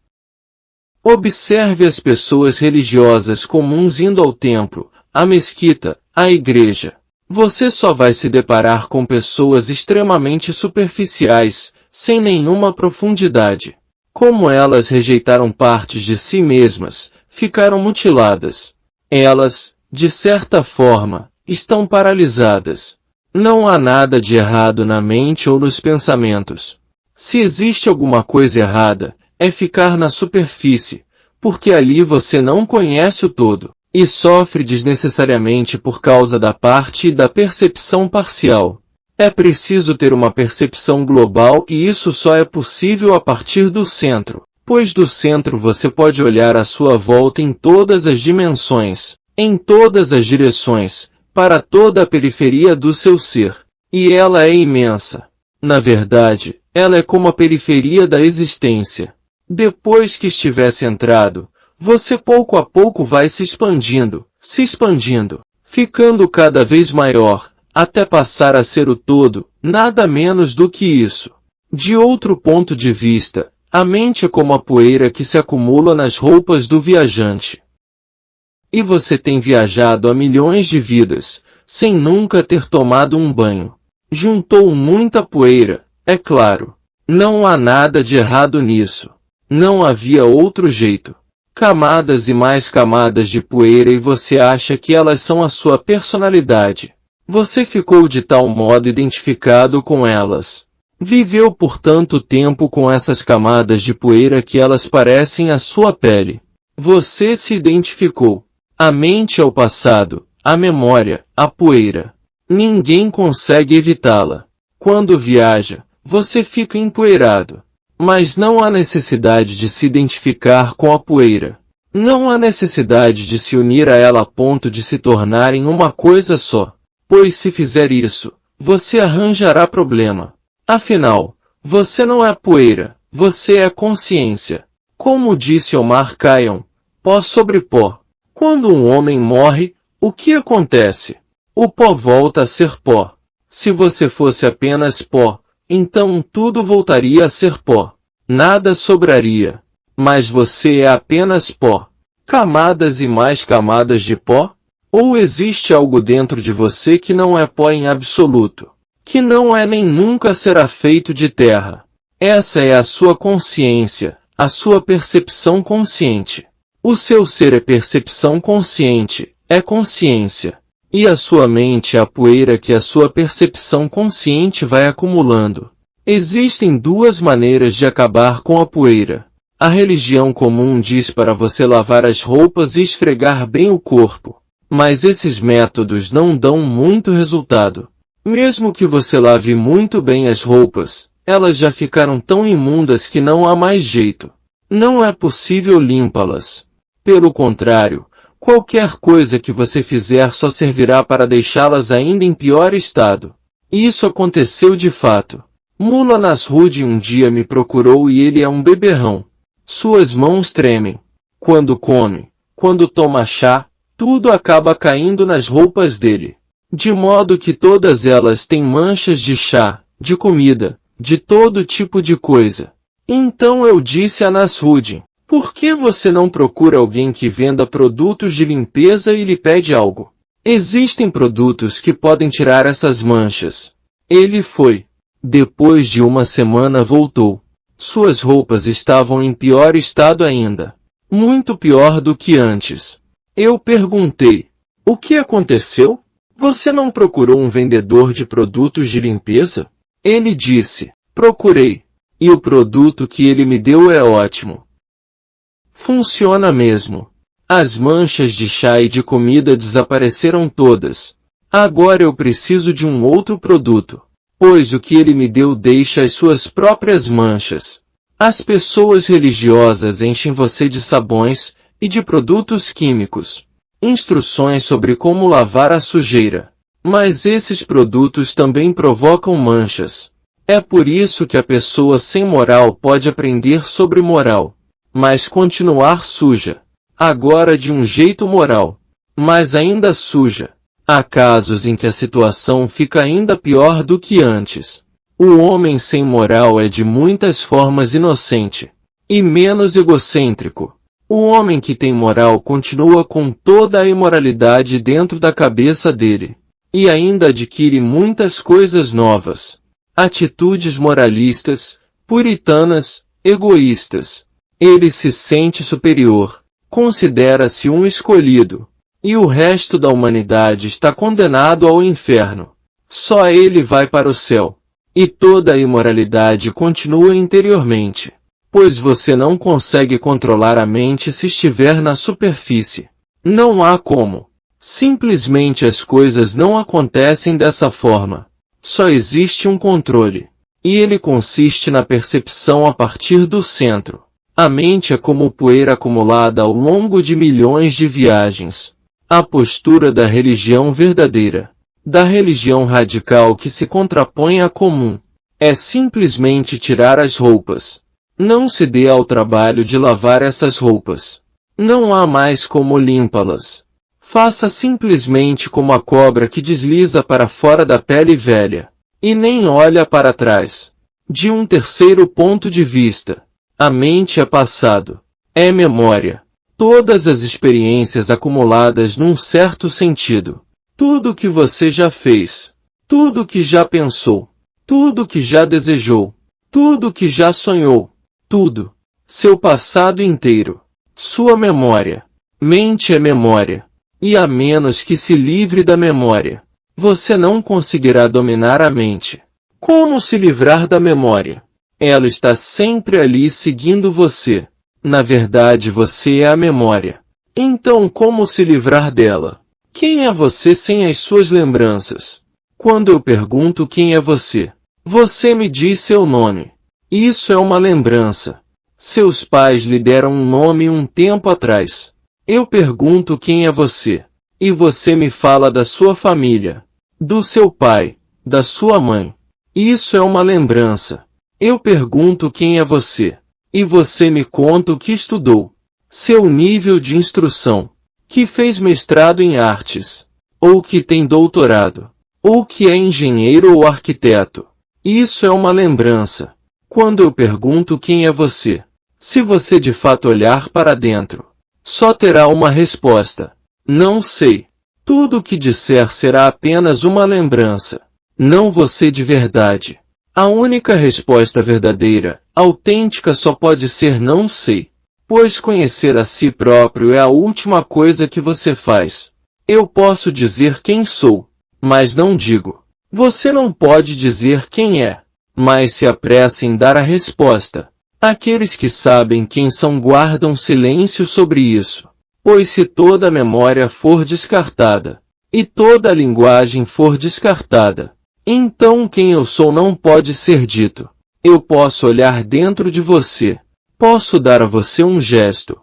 Observe as pessoas religiosas comuns indo ao templo, à mesquita, à igreja. Você só vai se deparar com pessoas extremamente superficiais, sem nenhuma profundidade. Como elas rejeitaram partes de si mesmas, ficaram mutiladas. Elas, de certa forma, estão paralisadas. Não há nada de errado na mente ou nos pensamentos. Se existe alguma coisa errada, é ficar na superfície, porque ali você não conhece o todo, e sofre desnecessariamente por causa da parte e da percepção parcial. É preciso ter uma percepção global e isso só é possível a partir do centro, pois do centro você pode olhar à sua volta em todas as dimensões, em todas as direções, para toda a periferia do seu ser. E ela é imensa. Na verdade, ela é como a periferia da existência. Depois que estiver centrado, você pouco a pouco vai se expandindo, ficando cada vez maior, até passar a ser o todo, nada menos do que isso. De outro ponto de vista, a mente é como a poeira que se acumula nas roupas do viajante. E você tem viajado há milhões de vidas, sem nunca ter tomado um banho. Juntou muita poeira, é claro. Não há nada de errado nisso. Não havia outro jeito. Camadas e mais camadas de poeira e você acha que elas são a sua personalidade. Você ficou de tal modo identificado com elas. Viveu por tanto tempo com essas camadas de poeira que elas parecem a sua pele. Você se identificou. A mente é o passado, a memória, a poeira. Ninguém consegue evitá-la. Quando viaja, você fica empoeirado. Mas não há necessidade de se identificar com a poeira. Não há necessidade de se unir a ela a ponto de se tornarem uma coisa só. Pois se fizer isso, você arranjará problema. Afinal, você não é poeira, você é consciência. Como disse Omar Khayyam, pó sobre pó. Quando um homem morre, o que acontece? O pó volta a ser pó. Se você fosse apenas pó, então tudo voltaria a ser pó. Nada sobraria. Mas você é apenas pó. Camadas e mais camadas de pó? Ou existe algo dentro de você que não é pó em absoluto? Que não é nem nunca será feito de terra? Essa é a sua consciência, a sua percepção consciente. O seu ser é percepção consciente, é consciência. E a sua mente é a poeira que a sua percepção consciente vai acumulando. Existem duas maneiras de acabar com a poeira. A religião comum diz para você lavar as roupas e esfregar bem o corpo. Mas esses métodos não dão muito resultado. Mesmo que você lave muito bem as roupas, elas já ficaram tão imundas que não há mais jeito. Não é possível limpá-las. Pelo contrário, qualquer coisa que você fizer só servirá para deixá-las ainda em pior estado. Isso aconteceu de fato. Mula Nasrud um dia me procurou e ele é um beberrão. Suas mãos tremem. Quando come, quando toma chá, tudo acaba caindo nas roupas dele. De modo que todas elas têm manchas de chá, de comida, de todo tipo de coisa. Então eu disse a Nasrud, por que você não procura alguém que venda produtos de limpeza e lhe pede algo? Existem produtos que podem tirar essas manchas. Ele foi. Depois de uma semana voltou. Suas roupas estavam em pior estado ainda. Muito pior do que antes. Eu perguntei, o que aconteceu? Você não procurou um vendedor de produtos de limpeza? Ele disse, procurei. E o produto que ele me deu é ótimo. Funciona mesmo. As manchas de chá e de comida desapareceram todas. Agora eu preciso de um outro produto, pois o que ele me deu deixa as suas próprias manchas. As pessoas religiosas enchem você de sabões e de produtos químicos. Instruções sobre como lavar a sujeira. Mas esses produtos também provocam manchas. É por isso que a pessoa sem moral pode aprender sobre moral, mas continuar suja. Agora de um jeito moral, mas ainda suja. Há casos em que a situação fica ainda pior do que antes. O homem sem moral é de muitas formas inocente e menos egocêntrico. O homem que tem moral continua com toda a imoralidade dentro da cabeça dele. E ainda adquire muitas coisas novas. Atitudes moralistas, puritanas, egoístas. Ele se sente superior. Considera-se um escolhido. E o resto da humanidade está condenado ao inferno. Só ele vai para o céu. E toda a imoralidade continua interiormente. Pois você não consegue controlar a mente se estiver na superfície. Não há como. Simplesmente as coisas não acontecem dessa forma. Só existe um controle. E ele consiste na percepção a partir do centro. A mente é como poeira acumulada ao longo de milhões de viagens. A postura da religião verdadeira, da religião radical que se contrapõe à comum, é simplesmente tirar as roupas. Não se dê ao trabalho de lavar essas roupas. Não há mais como limpa-las. Faça simplesmente como a cobra que desliza para fora da pele velha, e nem olha para trás. De um terceiro ponto de vista, a mente é passado, é memória. Todas as experiências acumuladas num certo sentido. Tudo que você já fez. Tudo que já pensou. Tudo que já desejou. Tudo que já sonhou. Tudo. Seu passado inteiro. Sua memória. Mente é memória. E a menos que se livre da memória, você não conseguirá dominar a mente. Como se livrar da memória? Ela está sempre ali seguindo você. Na verdade você é a memória. Então como se livrar dela? Quem é você sem as suas lembranças? Quando eu pergunto quem é você, você me diz seu nome. Isso é uma lembrança. Seus pais lhe deram um nome um tempo atrás. Eu pergunto quem é você. E você me fala da sua família, do seu pai, da sua mãe. Isso é uma lembrança. Eu pergunto quem é você. E você me conta o que estudou. Seu nível de instrução. Que fez mestrado em artes. Ou que tem doutorado. Ou que é engenheiro ou arquiteto. Isso é uma lembrança. Quando eu pergunto quem é você, se você de fato olhar para dentro, só terá uma resposta. Não sei. Tudo o que disser será apenas uma lembrança. Não você de verdade. A única resposta verdadeira, autêntica só pode ser não sei. Pois conhecer a si próprio é a última coisa que você faz. Eu posso dizer quem sou, mas não digo. Você não pode dizer quem é, mas se apressa em dar a resposta. Aqueles que sabem quem são guardam silêncio sobre isso. Pois se toda a memória for descartada, e toda a linguagem for descartada, então quem eu sou não pode ser dito. Eu posso olhar dentro de você. Posso dar a você um gesto.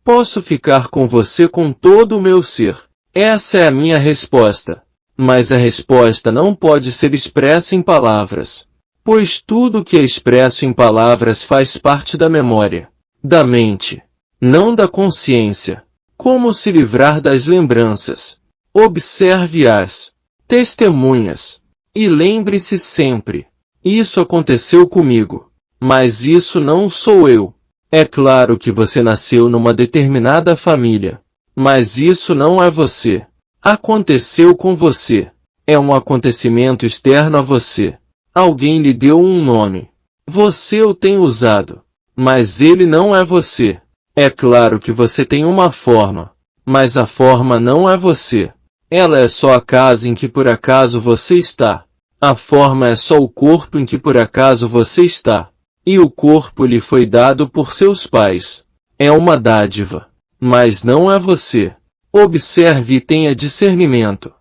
Posso ficar com você com todo o meu ser. Essa é a minha resposta. Mas a resposta não pode ser expressa em palavras. Pois tudo que é expresso em palavras faz parte da memória, da mente, não da consciência. Como se livrar das lembranças? Observe-as, testemunhas, e lembre-se sempre. Isso aconteceu comigo, mas isso não sou eu. É claro que você nasceu numa determinada família, mas isso não é você. Aconteceu com você. É um acontecimento externo a você. Alguém lhe deu um nome. Você o tem usado, mas ele não é você. É claro que você tem uma forma, mas a forma não é você. Ela é só a casa em que por acaso você está. A forma é só o corpo em que por acaso você está. E o corpo lhe foi dado por seus pais. É uma dádiva, mas não é você. Observe e tenha discernimento.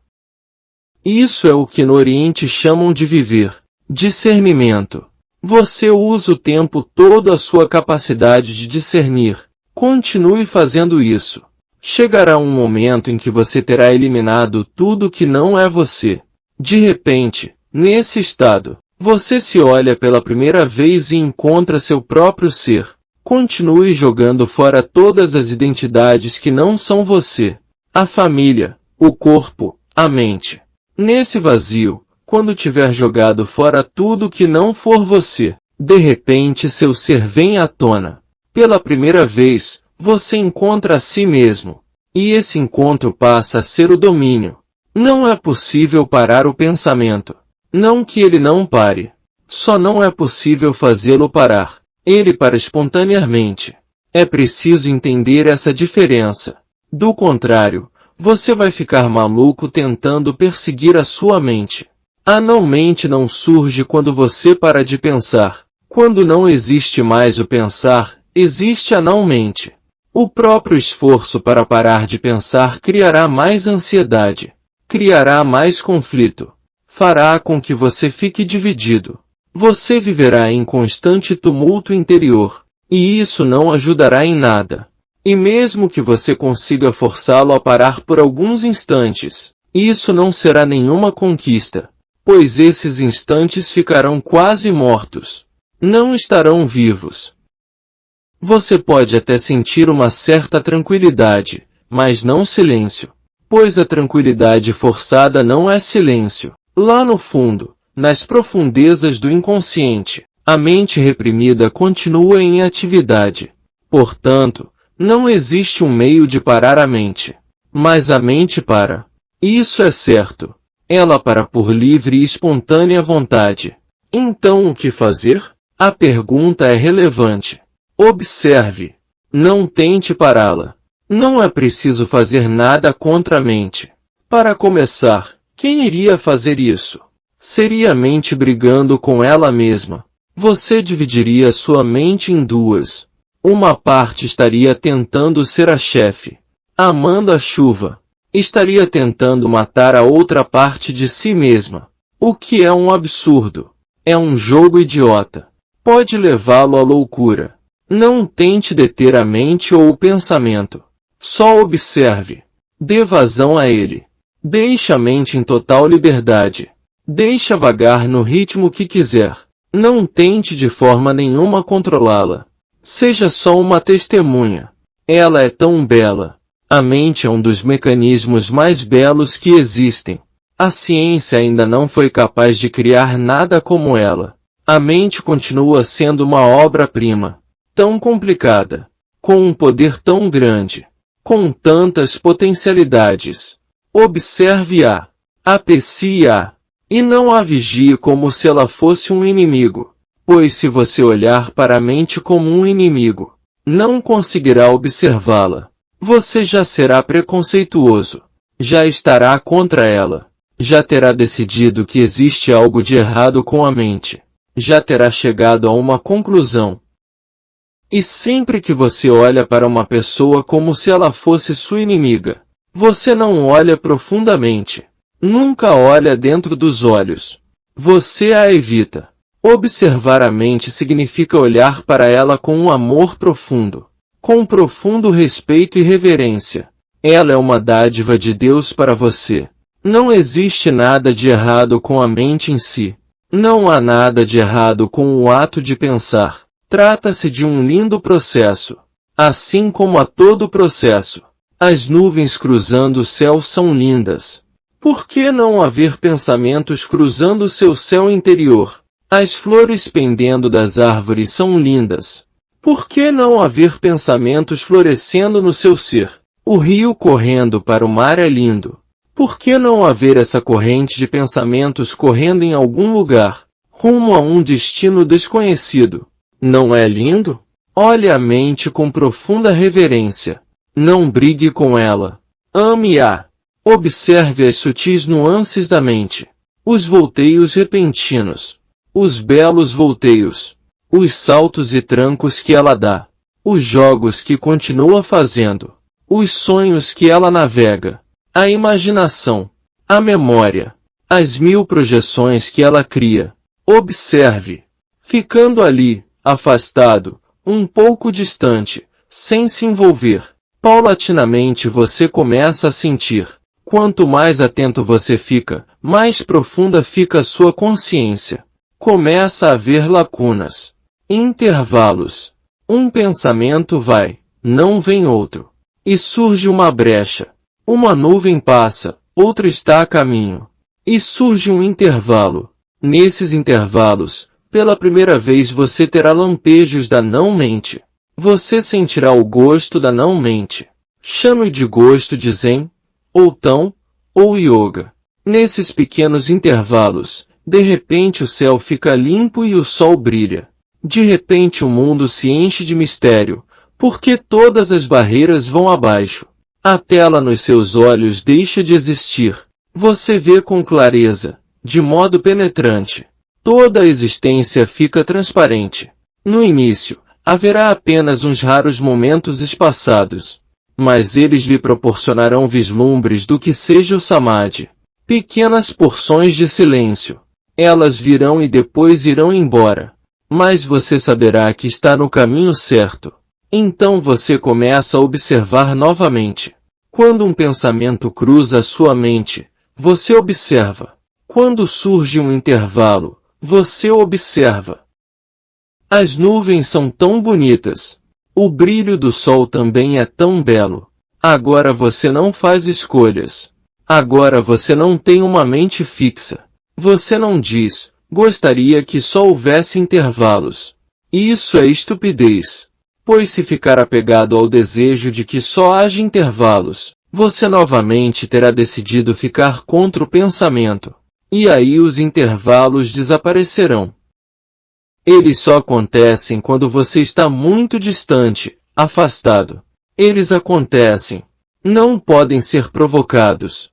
Isso é o que no Oriente chamam de viver. Discernimento. Você usa o tempo todo a sua capacidade de discernir. Continue fazendo isso. Chegará um momento em que você terá eliminado tudo que não é você. De repente, nesse estado, você se olha pela primeira vez e encontra seu próprio ser. Continue jogando fora todas as identidades que não são você. A família, o corpo, a mente. Nesse vazio, quando tiver jogado fora tudo que não for você, de repente seu ser vem à tona. Pela primeira vez, você encontra a si mesmo. E esse encontro passa a ser o domínio. Não é possível parar o pensamento. Não que ele não pare. Só não é possível fazê-lo parar. Ele para espontaneamente. É preciso entender essa diferença. Do contrário, você vai ficar maluco tentando perseguir a sua mente. A não-mente não surge quando você para de pensar. Quando não existe mais o pensar, existe a não-mente. O próprio esforço para parar de pensar criará mais ansiedade. Criará mais conflito. Fará com que você fique dividido. Você viverá em constante tumulto interior. E isso não ajudará em nada. E mesmo que você consiga forçá-lo a parar por alguns instantes, isso não será nenhuma conquista, pois esses instantes ficarão quase mortos. Não estarão vivos. Você pode até sentir uma certa tranquilidade, mas não silêncio, pois a tranquilidade forçada não é silêncio. Lá no fundo, nas profundezas do inconsciente, a mente reprimida continua em atividade. Portanto, não existe um meio de parar a mente. Mas a mente para. Isso é certo. Ela para por livre e espontânea vontade. Então o que fazer? A pergunta é relevante. Observe. Não tente pará-la. Não é preciso fazer nada contra a mente. Para começar, quem iria fazer isso? Seria a mente brigando com ela mesma. Você dividiria sua mente em duas. Uma parte estaria tentando ser a chefe, amando a chuva. Estaria tentando matar a outra parte de si mesma. O que é um absurdo. É um jogo idiota. Pode levá-lo à loucura. Não tente deter a mente ou o pensamento. Só observe. Dê vazão a ele. Deixe a mente em total liberdade. Deixe-a vagar no ritmo que quiser. Não tente de forma nenhuma controlá-la. Seja só uma testemunha. Ela é tão bela. A mente é um dos mecanismos mais belos que existem. A ciência ainda não foi capaz de criar nada como ela. A mente continua sendo uma obra-prima. Tão complicada. Com um poder tão grande. Com tantas potencialidades. Observe-a. Aprecie-a. E não a vigie como se ela fosse um inimigo. Pois se você olhar para a mente como um inimigo, não conseguirá observá-la. Você já será preconceituoso. Já estará contra ela. Já terá decidido que existe algo de errado com a mente. Já terá chegado a uma conclusão. E sempre que você olha para uma pessoa como se ela fosse sua inimiga, você não olha profundamente. Nunca olha dentro dos olhos. Você a evita. Observar a mente significa olhar para ela com um amor profundo, com profundo respeito e reverência. Ela é uma dádiva de Deus para você. Não existe nada de errado com a mente em si. Não há nada de errado com o ato de pensar. Trata-se de um lindo processo. Assim como a todo processo, as nuvens cruzando o céu são lindas. Por que não haver pensamentos cruzando seu céu interior? As flores pendendo das árvores são lindas. Por que não haver pensamentos florescendo no seu ser? O rio correndo para o mar é lindo. Por que não haver essa corrente de pensamentos correndo em algum lugar, rumo a um destino desconhecido? Não é lindo? Olhe a mente com profunda reverência. Não brigue com ela. Ame-a. Observe as sutis nuances da mente. Os volteios repentinos. Os belos volteios. Os saltos e trancos que ela dá. Os jogos que continua fazendo. Os sonhos que ela navega. A imaginação. A memória. As 1000 projeções que ela cria. Observe. Ficando ali, afastado, um pouco distante, sem se envolver. Paulatinamente você começa a sentir. Quanto mais atento você fica, mais profunda fica a sua consciência. Começa a haver lacunas. Intervalos. Um pensamento vai, não vem outro. E surge uma brecha. Uma nuvem passa, outra está a caminho. E surge um intervalo. Nesses intervalos, pela primeira vez você terá lampejos da não-mente. Você sentirá o gosto da não-mente. Chame de gosto de Zen, ou Tão, ou Yoga. Nesses pequenos intervalos, de repente o céu fica limpo e o sol brilha. De repente o mundo se enche de mistério, porque todas as barreiras vão abaixo. A tela nos seus olhos deixa de existir. Você vê com clareza, de modo penetrante. Toda a existência fica transparente. No início, haverá apenas uns raros momentos espaçados, mas eles lhe proporcionarão vislumbres do que seja o Samadhi. Pequenas porções de silêncio. Elas virão e depois irão embora. Mas você saberá que está no caminho certo. Então você começa a observar novamente. Quando um pensamento cruza a sua mente, você observa. Quando surge um intervalo, você observa. As nuvens são tão bonitas. O brilho do sol também é tão belo. Agora você não faz escolhas. Agora você não tem uma mente fixa. Você não diz, gostaria que só houvesse intervalos. Isso é estupidez. Pois se ficar apegado ao desejo de que só haja intervalos, você novamente terá decidido ficar contra o pensamento. E aí os intervalos desaparecerão. Eles só acontecem quando você está muito distante, afastado. Eles acontecem. Não podem ser provocados.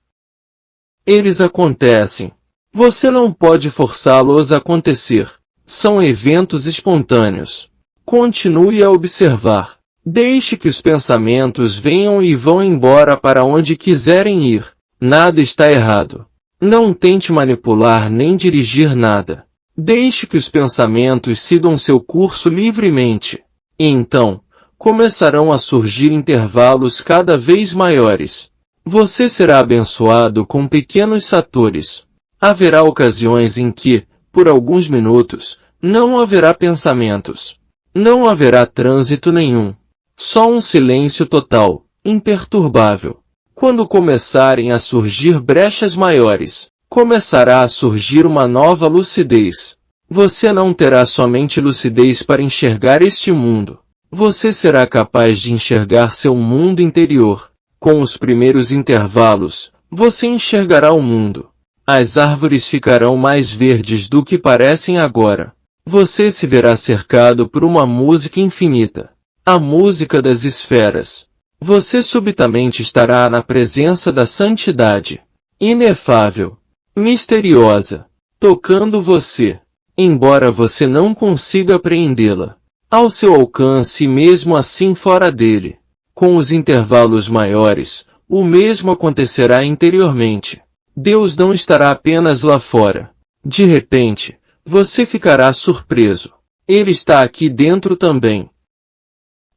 Eles acontecem. Você não pode forçá-los a acontecer. São eventos espontâneos. Continue a observar. Deixe que os pensamentos venham e vão embora para onde quiserem ir. Nada está errado. Não tente manipular nem dirigir nada. Deixe que os pensamentos sigam seu curso livremente. E então, começarão a surgir intervalos cada vez maiores. Você será abençoado com pequenos satores. Haverá ocasiões em que, por alguns minutos, não haverá pensamentos. Não haverá trânsito nenhum. Só um silêncio total, imperturbável. Quando começarem a surgir brechas maiores, começará a surgir uma nova lucidez. Você não terá somente lucidez para enxergar este mundo. Você será capaz de enxergar seu mundo interior. Com os primeiros intervalos, você enxergará o mundo. As árvores ficarão mais verdes do que parecem agora. Você se verá cercado por uma música infinita. A música das esferas. Você subitamente estará na presença da santidade. Inefável. Misteriosa. Tocando você. Embora você não consiga apreendê-la. ao seu alcance e mesmo assim fora dele. Com os intervalos maiores, o mesmo acontecerá interiormente. Deus não estará apenas lá fora. De repente, você ficará surpreso. Ele está aqui dentro também.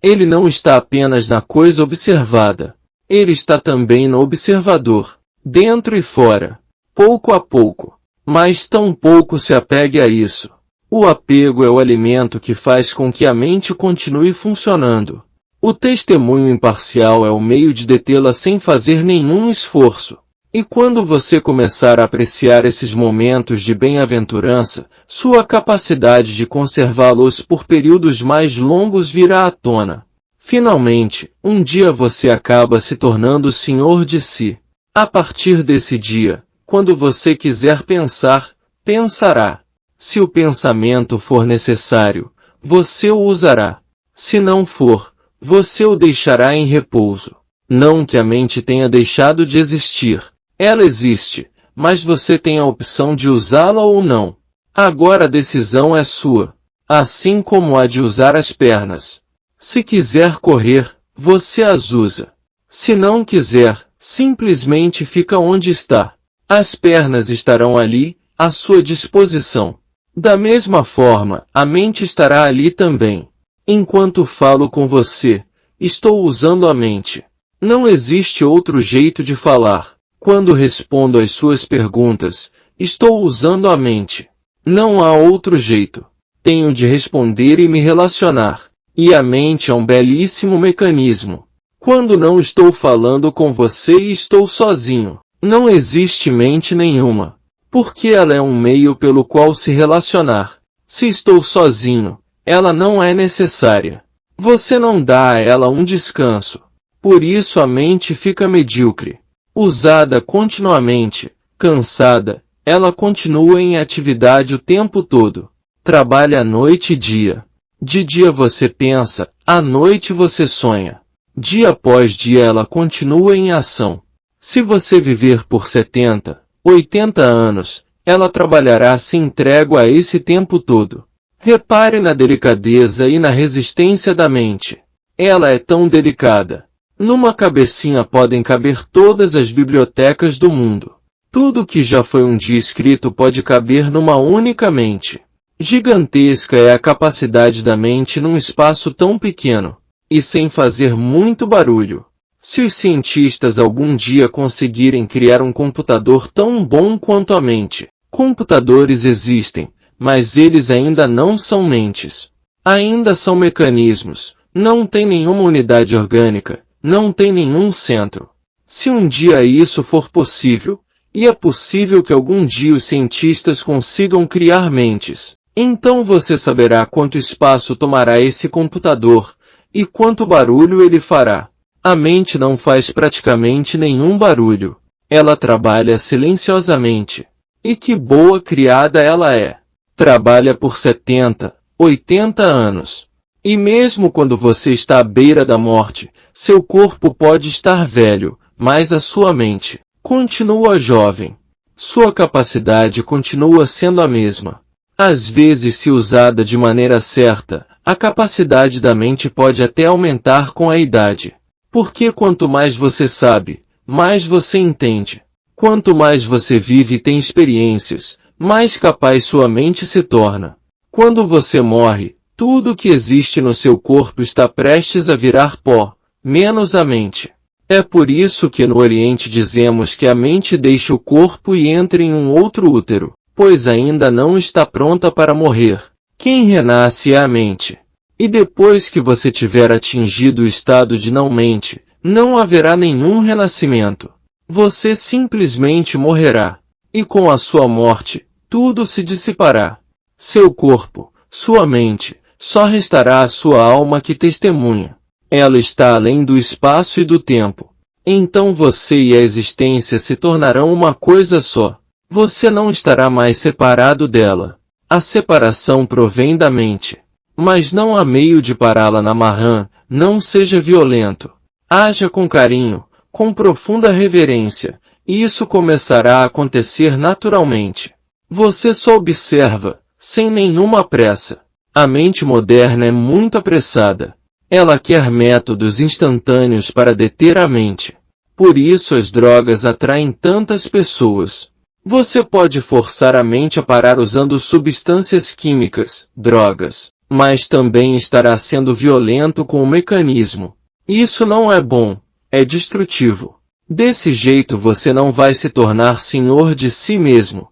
Ele não está apenas na coisa observada. Ele está também no observador, dentro e fora, pouco a pouco. Mas tão pouco se apegue a isso. O apego é o alimento que faz com que a mente continue funcionando. O testemunho imparcial é o meio de detê-la sem fazer nenhum esforço. E quando você começar a apreciar esses momentos de bem-aventurança, sua capacidade de conservá-los por períodos mais longos virá à tona. Finalmente, um dia você acaba se tornando senhor de si. A partir desse dia, quando você quiser pensar, pensará. Se o pensamento for necessário, você o usará. Se não for, você o deixará em repouso. Não que a mente tenha deixado de existir. Ela existe, mas você tem a opção de usá-la ou não. Agora a decisão é sua. Assim como a de usar as pernas. Se quiser correr, você as usa. Se não quiser, simplesmente fica onde está. As pernas estarão ali, à sua disposição. Da mesma forma, a mente estará ali também. Enquanto falo com você, estou usando a mente. Não existe outro jeito de falar. Quando respondo às suas perguntas, estou usando a mente. Não há outro jeito. Tenho de responder e me relacionar. E a mente é um belíssimo mecanismo. Quando não estou falando com você e estou sozinho, não existe mente nenhuma. Porque ela é um meio pelo qual se relacionar. Se estou sozinho, ela não é necessária. Você não dá a ela um descanso. Por isso a mente fica medíocre. Usada continuamente, cansada, ela continua em atividade o tempo todo. Trabalha noite e dia. De dia você pensa, à noite você sonha. Dia após dia ela continua em ação. Se você viver por 70, 80 anos, ela trabalhará sem trégua a esse tempo todo. Repare na delicadeza e na resistência da mente. Ela é tão delicada. Numa cabecinha podem caber todas as bibliotecas do mundo. Tudo que já foi um dia escrito pode caber numa única mente. Gigantesca é a capacidade da mente num espaço tão pequeno, e sem fazer muito barulho. Se os cientistas algum dia conseguirem criar um computador tão bom quanto a mente, computadores existem, mas eles ainda não são mentes. Ainda são mecanismos, não tem nenhuma unidade orgânica. Não tem nenhum centro. Se um dia isso for possível, e é possível que algum dia os cientistas consigam criar mentes, então você saberá quanto espaço tomará esse computador, e quanto barulho ele fará. A mente não faz praticamente nenhum barulho. Ela trabalha silenciosamente. E que boa criada ela é! Trabalha por 70, 80 anos. E mesmo quando você está à beira da morte, seu corpo pode estar velho, mas a sua mente continua jovem. Sua capacidade continua sendo a mesma. Às vezes, se usada de maneira certa, a capacidade da mente pode até aumentar com a idade. Porque quanto mais você sabe, mais você entende. Quanto mais você vive e tem experiências, mais capaz sua mente se torna. Quando você morre, tudo que existe no seu corpo está prestes a virar pó, menos a mente. É por isso que no Oriente dizemos que a mente deixa o corpo e entra em um outro útero, pois ainda não está pronta para morrer. Quem renasce é a mente. E depois que você tiver atingido o estado de não-mente, não haverá nenhum renascimento. Você simplesmente morrerá. E com a sua morte, tudo se dissipará. Seu corpo, sua mente, só restará a sua alma que testemunha. Ela está além do espaço e do tempo. Então você e a existência se tornarão uma coisa só. Você não estará mais separado dela. A separação provém da mente. Mas não há meio de pará-la na marrã, não seja violento. Haja com carinho, com profunda reverência, e isso começará a acontecer naturalmente. Você só observa, sem nenhuma pressa. A mente moderna é muito apressada. Ela quer métodos instantâneos para deter a mente. Por isso as drogas atraem tantas pessoas. Você pode forçar a mente a parar usando substâncias químicas, drogas, mas também estará sendo violento com o mecanismo. Isso não é bom, é destrutivo. Desse jeito você não vai se tornar senhor de si mesmo.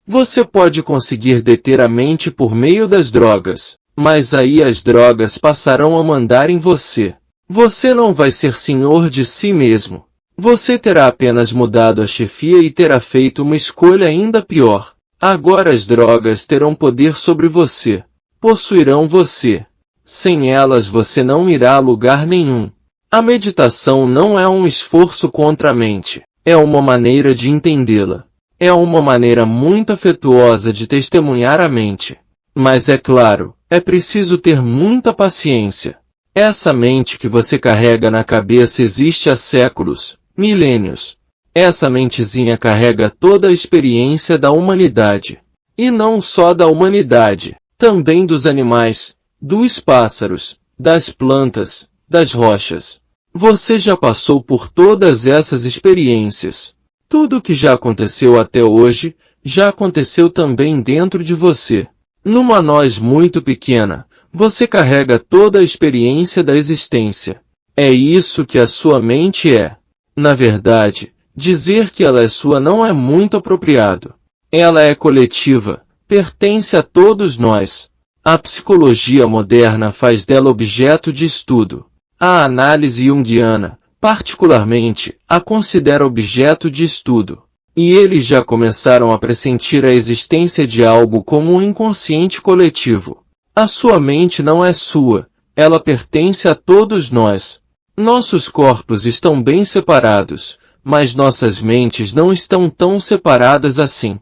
Você pode conseguir deter a mente por meio das drogas, mas aí as drogas passarão a mandar em você. Você não vai ser senhor de si mesmo. Você terá apenas mudado a chefia e terá feito uma escolha ainda pior. Agora as drogas terão poder sobre você. Possuirão você. Sem elas você não irá a lugar nenhum. A meditação não é um esforço contra a mente. É uma maneira de entendê-la. É uma maneira muito afetuosa de testemunhar a mente. Mas é claro, é preciso ter muita paciência. Essa mente que você carrega na cabeça existe há séculos, milênios. Essa mentezinha carrega toda a experiência da humanidade. E não só da humanidade, também dos animais, dos pássaros, das plantas, das rochas. Você já passou por todas essas experiências. Tudo o que já aconteceu até hoje, já aconteceu também dentro de você. Numa nós muito pequena, você carrega toda a experiência da existência. É isso que a sua mente é. Na verdade, dizer que ela é sua não é muito apropriado. Ela é coletiva, pertence a todos nós. A psicologia moderna faz dela objeto de estudo. A análise junguiana, particularmente, a considera objeto de estudo. E eles já começaram a pressentir a existência de algo como um inconsciente coletivo. A sua mente não é sua, ela pertence a todos nós. Nossos corpos estão bem separados, mas nossas mentes não estão tão separadas assim.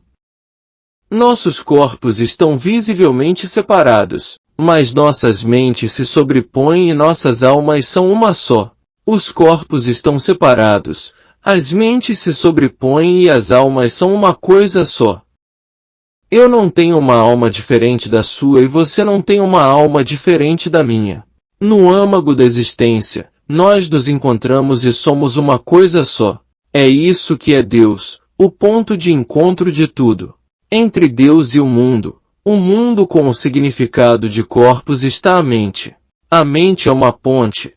Nossos corpos estão visivelmente separados, mas nossas mentes se sobrepõem e nossas almas são uma só. Os corpos estão separados, as mentes se sobrepõem e as almas são uma coisa só. Eu não tenho uma alma diferente da sua e você não tem uma alma diferente da minha. No âmago da existência, nós nos encontramos e somos uma coisa só. É isso que é Deus, o ponto de encontro de tudo. Entre Deus e o mundo com o significado de corpos está a mente. A mente é uma ponte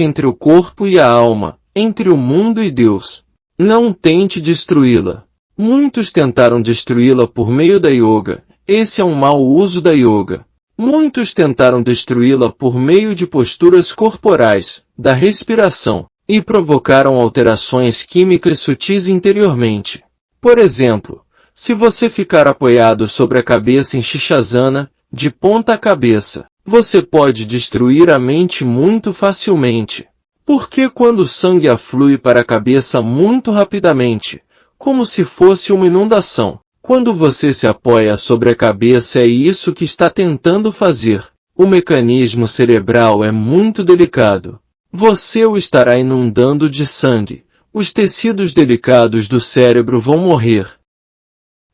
entre o corpo e a alma, entre o mundo e Deus. Não tente destruí-la. Muitos tentaram destruí-la por meio da yoga. Esse é um mau uso da yoga. Muitos tentaram destruí-la por meio de posturas corporais, da respiração, e provocaram alterações químicas sutis interiormente. Por exemplo, se você ficar apoiado sobre a cabeça em Shishasana, de ponta cabeça, você pode destruir a mente muito facilmente. Porque quando o sangue aflui para a cabeça muito rapidamente, como se fosse uma inundação, quando você se apoia sobre a cabeça é isso que está tentando fazer. O mecanismo cerebral é muito delicado. Você o estará inundando de sangue. Os tecidos delicados do cérebro vão morrer.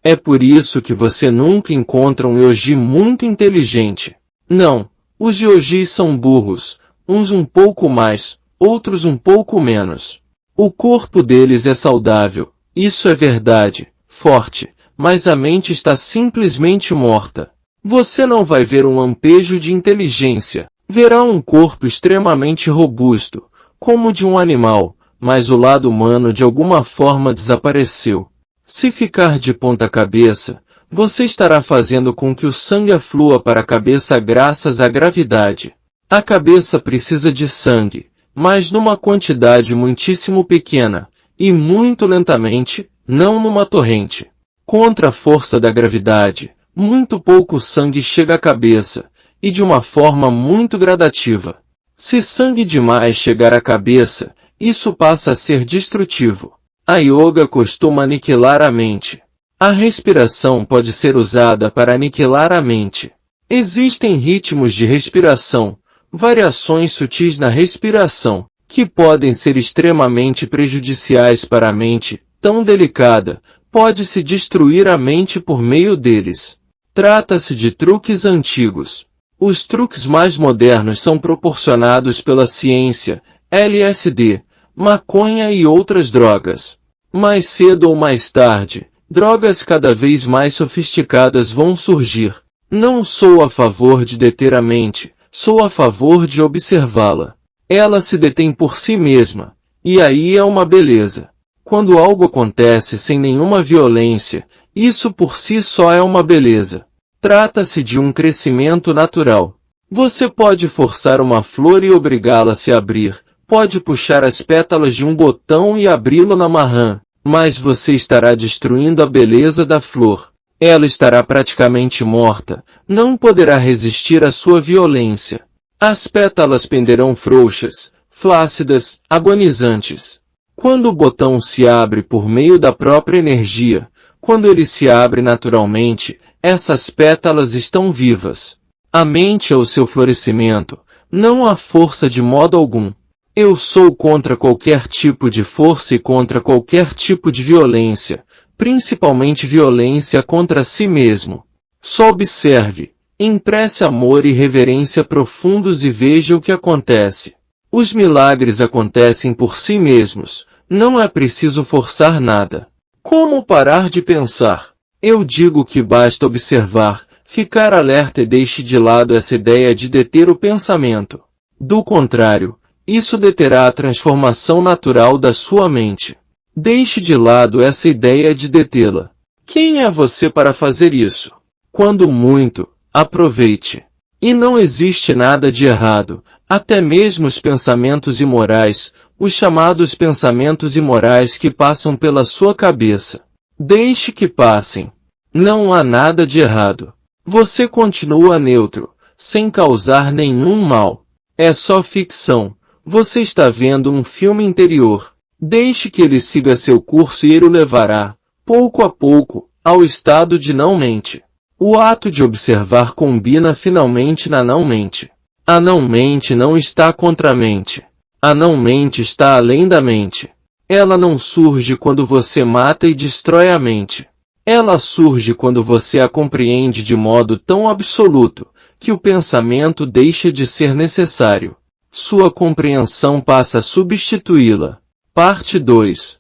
É por isso que você nunca encontra um yogi muito inteligente. Não, os yogis são burros, uns um pouco mais, outros um pouco menos. O corpo deles é saudável, isso é verdade, forte, mas a mente está simplesmente morta. Você não vai ver um lampejo de inteligência, verá um corpo extremamente robusto, como de um animal, mas o lado humano de alguma forma desapareceu. Se ficar de ponta cabeça, você estará fazendo com que o sangue aflua para a cabeça graças à gravidade. A cabeça precisa de sangue, mas numa quantidade muitíssimo pequena, e muito lentamente, não numa torrente. Contra a força da gravidade, muito pouco sangue chega à cabeça, e de uma forma muito gradativa. Se sangue demais chegar à cabeça, isso passa a ser destrutivo. A yoga costuma aniquilar a mente. A respiração pode ser usada para aniquilar a mente. Existem ritmos de respiração, variações sutis na respiração, que podem ser extremamente prejudiciais para a mente, tão delicada, pode-se destruir a mente por meio deles. Trata-se de truques antigos. Os truques mais modernos são proporcionados pela ciência, LSD, maconha e outras drogas. Mais cedo ou mais tarde, drogas cada vez mais sofisticadas vão surgir. Não sou a favor de deter a mente, sou a favor de observá-la. Ela se detém por si mesma, e aí é uma beleza. Quando algo acontece sem nenhuma violência, isso por si só é uma beleza. Trata-se de um crescimento natural. Você pode forçar uma flor e obrigá-la a se abrir, pode puxar as pétalas de um botão e abri-lo na marrã, mas você estará destruindo a beleza da flor. Ela estará praticamente morta, não poderá resistir à sua violência. As pétalas penderão frouxas, flácidas, agonizantes. Quando o botão se abre por meio da própria energia, quando ele se abre naturalmente, essas pétalas estão vivas. A mente é o seu florescimento, não há força de modo algum. Eu sou contra qualquer tipo de força e contra qualquer tipo de violência, principalmente violência contra si mesmo. Só observe, impresse amor e reverência profundos e veja o que acontece. Os milagres acontecem por si mesmos, não é preciso forçar nada. Como parar de pensar? Eu digo que basta observar, ficar alerta e deixe de lado essa ideia de deter o pensamento. Do contrário, isso deterá a transformação natural da sua mente. Deixe de lado essa ideia de detê-la. Quem é você para fazer isso? Quando muito, aproveite. E não existe nada de errado, até mesmo os pensamentos imorais, os chamados pensamentos imorais que passam pela sua cabeça. Deixe que passem. Não há nada de errado. Você continua neutro, sem causar nenhum mal. É só ficção. Você está vendo um filme interior. Deixe que ele siga seu curso e ele o levará, pouco a pouco, ao estado de não-mente. O ato de observar combina finalmente na não-mente. A não-mente não está contra a mente. A não-mente está além da mente. Ela não surge quando você mata e destrói a mente. Ela surge quando você a compreende de modo tão absoluto, que o pensamento deixa de ser necessário. Sua compreensão passa a substituí-la. Parte 2.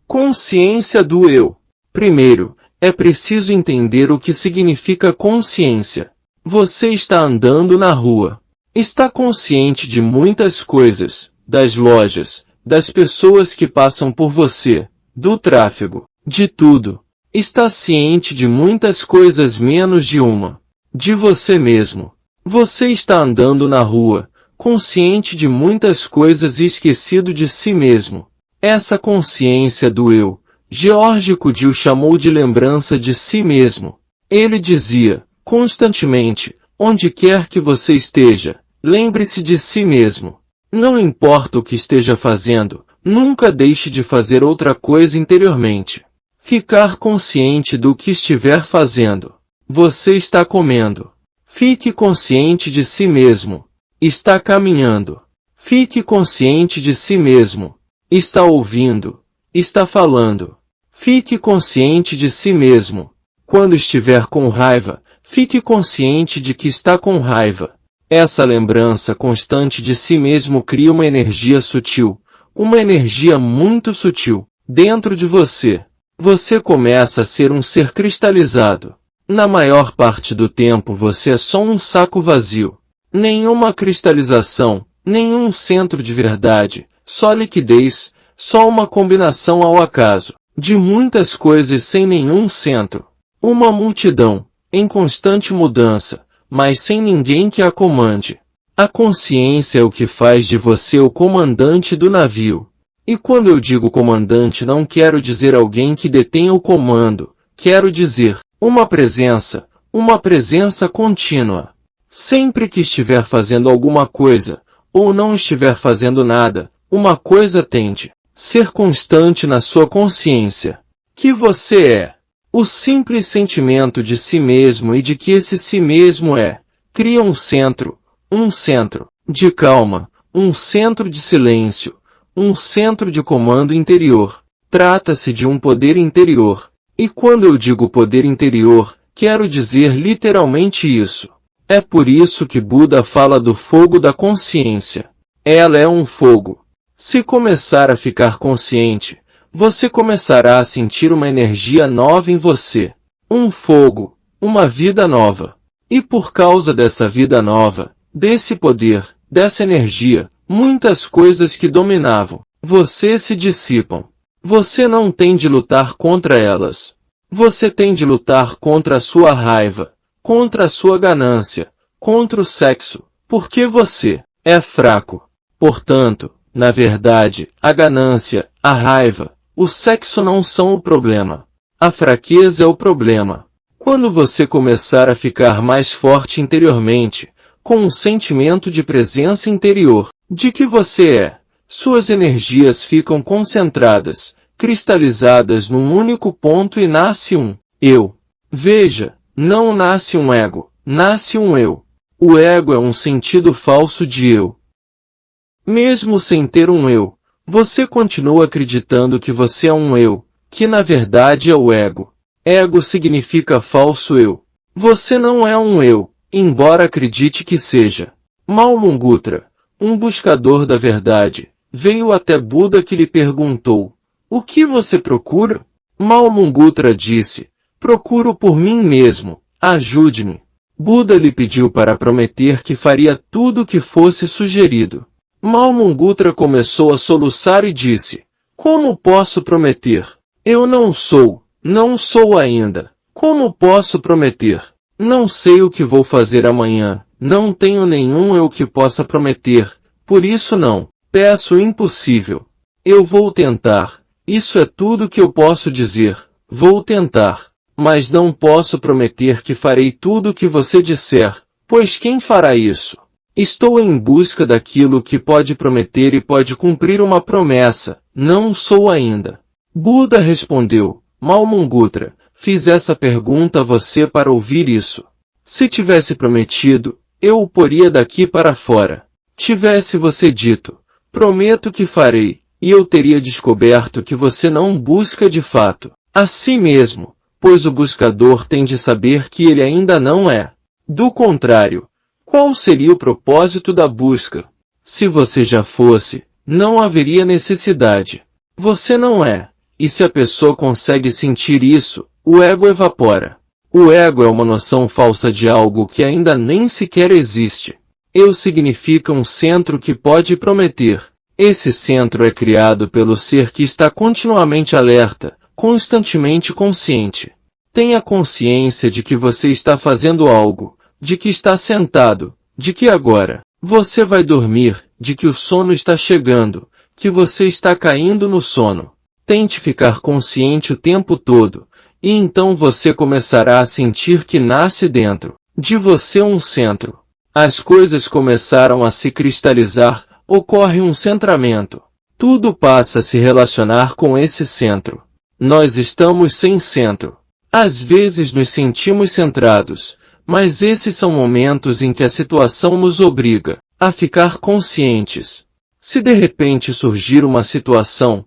Consciência do eu. Primeiro, é preciso entender o que significa consciência. Você está andando na rua. Está consciente de muitas coisas, das lojas, das pessoas que passam por você, do tráfego, de tudo. Está ciente de muitas coisas menos de uma. De você mesmo. Você está andando na rua, consciente de muitas coisas e esquecido de si mesmo. Essa consciência do eu, George Cudil chamou de lembrança de si mesmo. Ele dizia, constantemente, onde quer que você esteja, lembre-se de si mesmo. Não importa o que esteja fazendo, nunca deixe de fazer outra coisa interiormente. Ficar consciente do que estiver fazendo. Você está comendo. Fique consciente de si mesmo. Está caminhando. Fique consciente de si mesmo. Está ouvindo. Está falando. Fique consciente de si mesmo. Quando estiver com raiva, fique consciente de que está com raiva. Essa lembrança constante de si mesmo cria uma energia sutil, uma energia muito sutil, dentro de você. Você começa a ser um ser cristalizado. Na maior parte do tempo você é só um saco vazio. Nenhuma cristalização, nenhum centro de verdade, só liquidez, só uma combinação ao acaso, de muitas coisas sem nenhum centro. Uma multidão, em constante mudança, mas sem ninguém que a comande. A consciência é o que faz de você o comandante do navio. E quando eu digo comandante não quero dizer alguém que detém o comando, quero dizer uma presença contínua. Sempre que estiver fazendo alguma coisa, ou não estiver fazendo nada, uma coisa tente ser constante na sua consciência. Que você é. O simples sentimento de si mesmo e de que esse si mesmo é, cria um centro de calma, um centro de silêncio, um centro de comando interior. Trata-se de um poder interior. E quando eu digo poder interior, Quero dizer literalmente isso. É por isso que Buda fala do fogo da consciência. Ela é um fogo. Se começar a ficar consciente, você começará a sentir uma energia nova em você. Um fogo, uma vida nova. E por causa dessa vida nova, desse poder, dessa energia, muitas coisas que dominavam você se dissipam. Você não tem de lutar contra elas. Você tem de lutar contra a sua raiva, contra a sua ganância, contra o sexo, porque você é fraco. Portanto, na verdade, a ganância, a raiva, o sexo não são o problema. A fraqueza é o problema. Quando você começar a ficar mais forte interiormente, com um sentimento de presença interior, de que você é, suas energias ficam concentradas, cristalizadas num único ponto e nasce um eu. Veja, não nasce um ego, nasce um eu. O ego é um sentido falso de eu. Mesmo sem ter um eu, você continua acreditando que você é um eu, que na verdade é o ego. Ego significa falso eu. Você não é um eu, embora acredite que seja. Maulungutra, um buscador da verdade, veio até Buda que lhe perguntou: o que você procura? Maulungutra disse: procuro por mim mesmo, ajude-me. Buda lhe pediu para prometer que faria tudo o que fosse sugerido. Maulungutra começou a soluçar e disse: como posso prometer? Eu não sou ainda. Como posso prometer? Não sei o que vou fazer amanhã, não tenho nenhum eu que possa prometer, por isso não peço impossível. Eu vou tentar, isso é tudo que eu posso dizer, vou tentar, mas não posso prometer que farei tudo o que você disser, pois quem fará isso? Estou em busca daquilo que pode prometer e pode cumprir uma promessa, não sou ainda. Buda respondeu: Maulungutra, fiz essa pergunta a você para ouvir isso. Se tivesse prometido, eu o poria daqui para fora. Tivesse você dito: prometo que farei, e eu teria descoberto que você não busca de fato a si mesmo, pois o buscador tem de saber que ele ainda não é. Do contrário, qual seria o propósito da busca? Se você já fosse, não haveria necessidade. Você não é. E se a pessoa consegue sentir isso, o ego evapora. O ego é uma noção falsa de algo que ainda nem sequer existe. Eu significa um centro que pode prometer. Esse centro é criado pelo ser que está continuamente alerta, constantemente consciente. Tenha consciência de que você está fazendo algo, de que está sentado, de que agora você vai dormir, de que o sono está chegando, que você está caindo no sono. Tente ficar consciente o tempo todo, e então você começará a sentir que nasce dentro de você um centro. As coisas começaram a se cristalizar, ocorre um centramento. Tudo passa a se relacionar com esse centro. Nós estamos sem centro. Às vezes nos sentimos centrados, mas esses são momentos em que a situação nos obriga a ficar conscientes. Se de repente surgir uma situação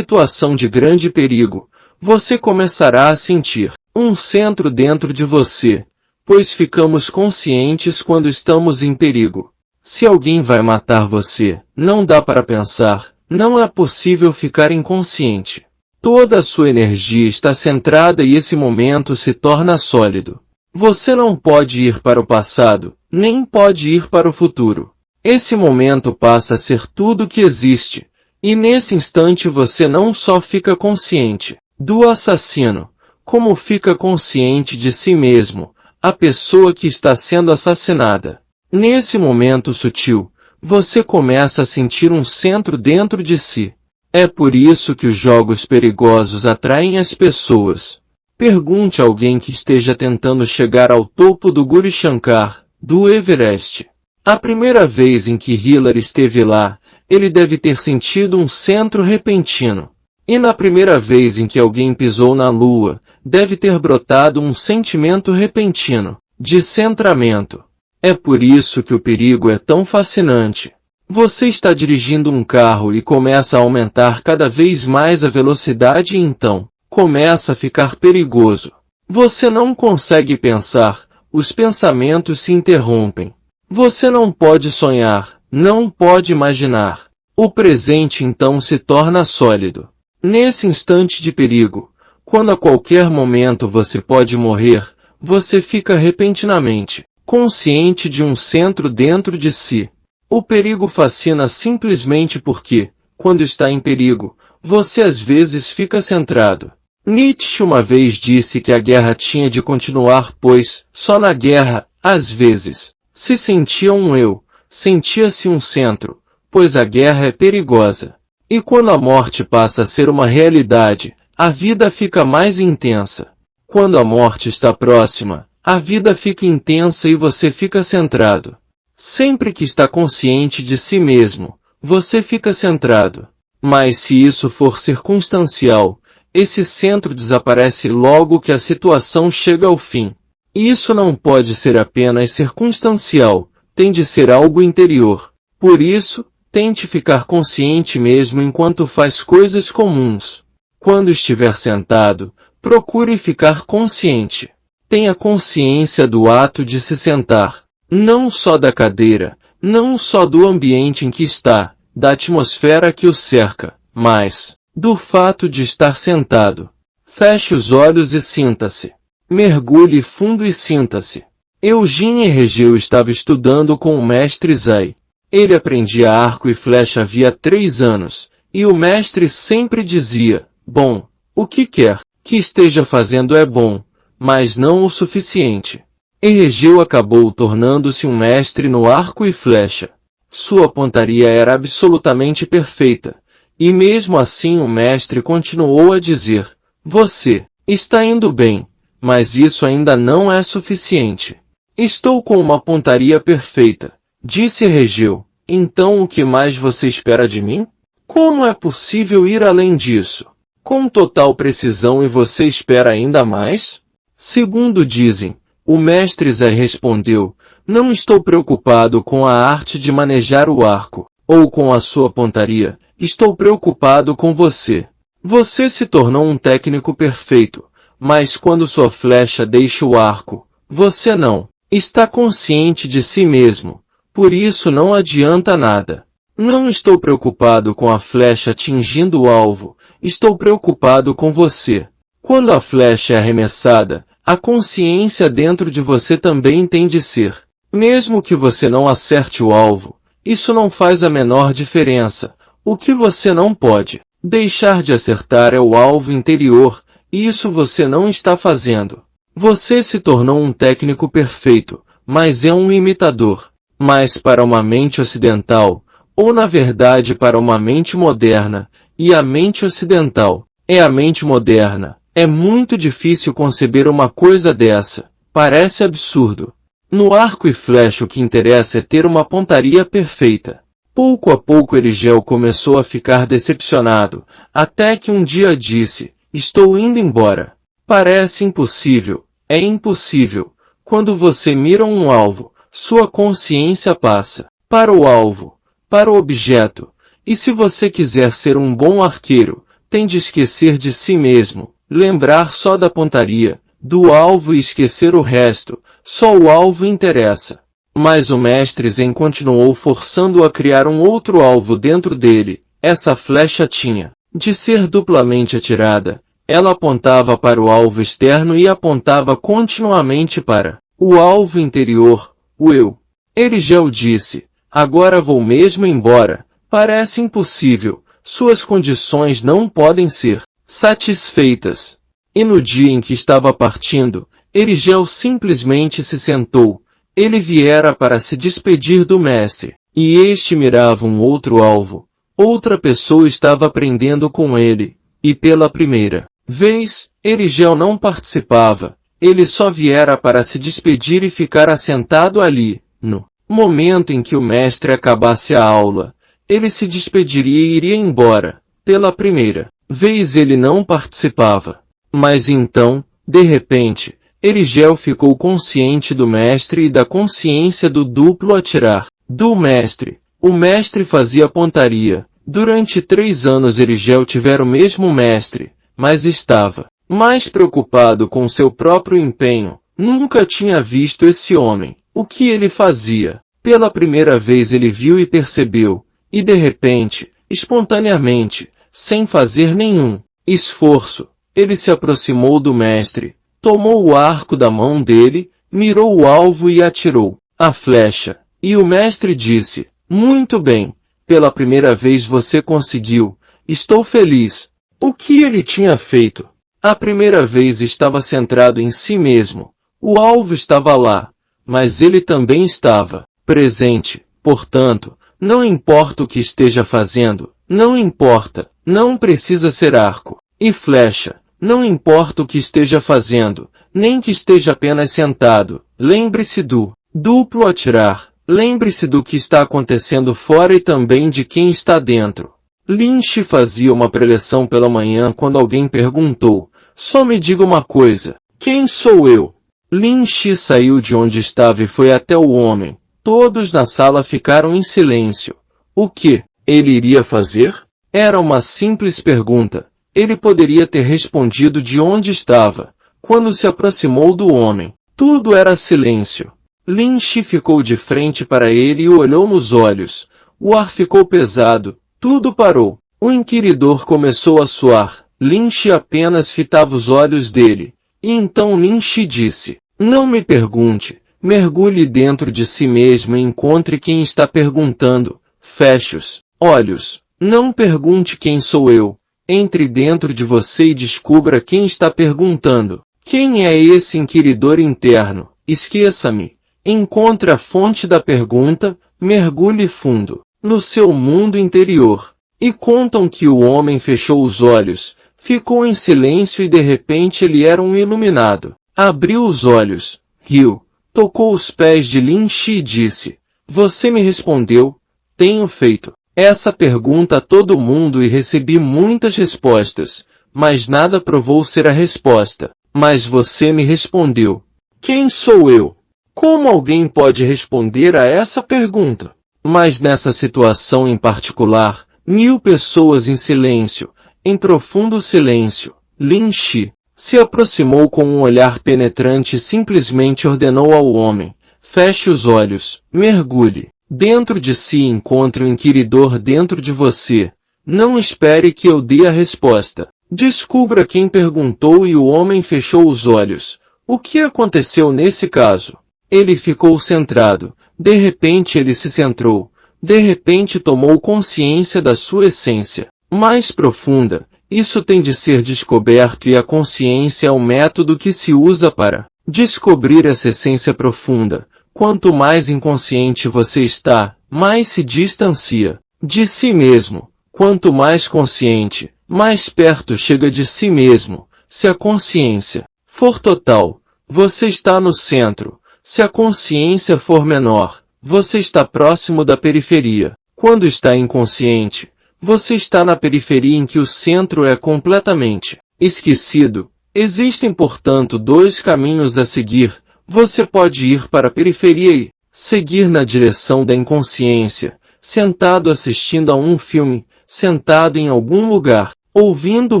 de grande perigo, você começará a sentir um centro dentro de você, pois ficamos conscientes quando estamos em perigo. Se alguém vai matar você, não dá para pensar, não é possível ficar inconsciente. Toda a sua energia está centrada e esse momento se torna sólido. Você não pode ir para o passado, nem pode ir para o futuro. Esse momento passa a ser tudo que existe, e nesse instante você não só fica consciente do assassino, como fica consciente de si mesmo, a pessoa que está sendo assassinada. Nesse momento sutil, você começa a sentir um centro dentro de si. É por isso que os jogos perigosos atraem as pessoas. Pergunte a alguém que esteja tentando chegar ao topo do Guru Shankar, do Everest. A primeira vez em que Hillary esteve lá, ele deve ter sentido um centro repentino. E na primeira vez em que alguém pisou na Lua, deve ter brotado um sentimento repentino de centramento. É por isso que o perigo é tão fascinante. Você está dirigindo um carro e começa a aumentar cada vez mais a velocidade e então começa a ficar perigoso. Você não consegue pensar, os pensamentos se interrompem. Você não pode sonhar, não pode imaginar. O presente então se torna sólido. Nesse instante de perigo, quando a qualquer momento você pode morrer, você fica repentinamente consciente de um centro dentro de si. O perigo fascina simplesmente porque, quando está em perigo, você às vezes fica centrado. Nietzsche uma vez disse que a guerra tinha de continuar, pois, só na guerra, às vezes, se sentia um eu, sentia-se um centro, pois a guerra é perigosa. E quando a morte passa a ser uma realidade, a vida fica mais intensa. Quando a morte está próxima, a vida fica intensa e você fica centrado. Sempre que está consciente de si mesmo, você fica centrado. Mas se isso for circunstancial, esse centro desaparece logo que a situação chega ao fim. Isso não pode ser apenas circunstancial, tem de ser algo interior. Por isso, tente ficar consciente mesmo enquanto faz coisas comuns. Quando estiver sentado, procure ficar consciente. Tenha consciência do ato de se sentar. Não só da cadeira, não só do ambiente em que está, da atmosfera que o cerca, mas do fato de estar sentado. Feche os olhos e sinta-se. Mergulhe fundo e sinta-se. Eugene Regeu estava estudando com o mestre Zai. Ele aprendia arco e flecha havia 3 anos, e o mestre sempre dizia, bom, o que quer que esteja fazendo é bom, mas não o suficiente. Regeu acabou tornando-se um mestre no arco e flecha. Sua pontaria era absolutamente perfeita, e mesmo assim o mestre continuou a dizer, você está indo bem, mas isso ainda não é suficiente. Estou com uma pontaria perfeita, disse Regeu. Então o que mais você espera de mim? Como é possível ir além disso? Com total precisão e você espera ainda mais? Segundo dizem, o mestre Zé respondeu, não estou preocupado com a arte de manejar o arco, ou com a sua pontaria, estou preocupado com você. Você se tornou um técnico perfeito, mas quando sua flecha deixa o arco, você não está consciente de si mesmo, por isso não adianta nada. Não estou preocupado com a flecha atingindo o alvo, estou preocupado com você. Quando a flecha é arremessada, a consciência dentro de você também tem de ser. Mesmo que você não acerte o alvo, isso não faz a menor diferença. O que você não pode deixar de acertar é o alvo interior, e isso você não está fazendo. Você se tornou um técnico perfeito, mas é um imitador. Mas para uma mente ocidental, ou na verdade para uma mente moderna, e a mente ocidental é a mente moderna, é muito difícil conceber uma coisa dessa, parece absurdo. No arco e flecha o que interessa é ter uma pontaria perfeita. Pouco a pouco Erigel começou a ficar decepcionado, até que um dia disse, estou indo embora. Parece impossível, é impossível. Quando você mira um alvo, sua consciência passa para o alvo, para o objeto. E se você quiser ser um bom arqueiro, tem de esquecer de si mesmo, lembrar só da pontaria, do alvo e esquecer o resto, só o alvo interessa. Mas o mestre Zen continuou forçando-o a criar um outro alvo dentro dele. Essa flecha tinha de ser duplamente atirada. Ela apontava para o alvo externo e apontava continuamente para o alvo interior, o eu. Erigel disse, agora vou mesmo embora. Parece impossível. Suas condições não podem ser satisfeitas. E no dia em que estava partindo, Erigel simplesmente se sentou. Ele viera para se despedir do mestre, e este mirava um outro alvo. Outra pessoa estava aprendendo com ele, e pela primeira vez, Erigel não participava. Ele só viera para se despedir e ficar assentado ali. No momento em que o mestre acabasse a aula, ele se despediria e iria embora. Pela primeira vez ele não participava. Mas então, de repente, Erigel ficou consciente do mestre e da consciência do duplo atirar. Do mestre. O mestre fazia pontaria. Durante 3 anos Erigel tivera o mesmo mestre, mas estava mais preocupado com seu próprio empenho. Nunca tinha visto esse homem. O que ele fazia? Pela primeira vez ele viu e percebeu, e de repente, espontaneamente, sem fazer nenhum esforço, ele se aproximou do mestre, tomou o arco da mão dele, mirou o alvo e atirou a flecha. E o mestre disse: "Muito bem, pela primeira vez você conseguiu, estou feliz." O que ele tinha feito? A primeira vez estava centrado em si mesmo. O alvo estava lá, mas ele também estava presente. Portanto, não importa o que esteja fazendo, não importa, não precisa ser arco e flecha, não importa o que esteja fazendo, nem que esteja apenas sentado. Lembre-se do duplo atirar, lembre-se do que está acontecendo fora e também de quem está dentro. Lynch fazia uma preleção pela manhã quando alguém perguntou: "Só me diga uma coisa, quem sou eu?" Lynch saiu de onde estava e foi até o homem. Todos na sala ficaram em silêncio. O que ele iria fazer? Era uma simples pergunta. Ele poderia ter respondido de onde estava. Quando se aproximou do homem, tudo era silêncio. Lynch ficou de frente para ele e o olhou nos olhos. O ar ficou pesado. Tudo parou. O inquiridor começou a suar. Lynch apenas fitava os olhos dele. E então Lynch disse: "Não me pergunte. Mergulhe dentro de si mesmo e encontre quem está perguntando. Feche os olhos. Não pergunte quem sou eu. Entre dentro de você e descubra quem está perguntando. Quem é esse inquiridor interno? Esqueça-me. Encontre a fonte da pergunta, mergulhe fundo no seu mundo interior." E contam que o homem fechou os olhos, ficou em silêncio e de repente ele era um iluminado. Abriu os olhos, riu, tocou os pés de Lynch e disse: "Você me respondeu. Tenho feito essa pergunta a todo mundo e recebi muitas respostas, mas nada provou ser a resposta. Mas você me respondeu. Quem sou eu?" Como alguém pode responder a essa pergunta? Mas nessa situação em particular, 1000 pessoas em silêncio, em profundo silêncio, Lynch se aproximou com um olhar penetrante e simplesmente ordenou ao homem: "Feche os olhos, mergulhe dentro de si e encontre o inquiridor dentro de você. Não espere que eu dê a resposta. Descubra quem perguntou." E o homem fechou os olhos. O que aconteceu nesse caso? Ele ficou centrado. De repente ele se centrou. De repente tomou consciência da sua essência mais profunda. Isso tem de ser descoberto e a consciência é o método que se usa para descobrir essa essência profunda. Quanto mais inconsciente você está, mais se distancia de si mesmo. Quanto mais consciente, mais perto chega de si mesmo. Se a consciência for total, você está no centro. Se a consciência for menor, você está próximo da periferia. Quando está inconsciente, você está na periferia em que o centro é completamente esquecido. Existem, portanto, 2 caminhos a seguir. Você pode ir para a periferia e seguir na direção da inconsciência, sentado assistindo a um filme, sentado em algum lugar, ouvindo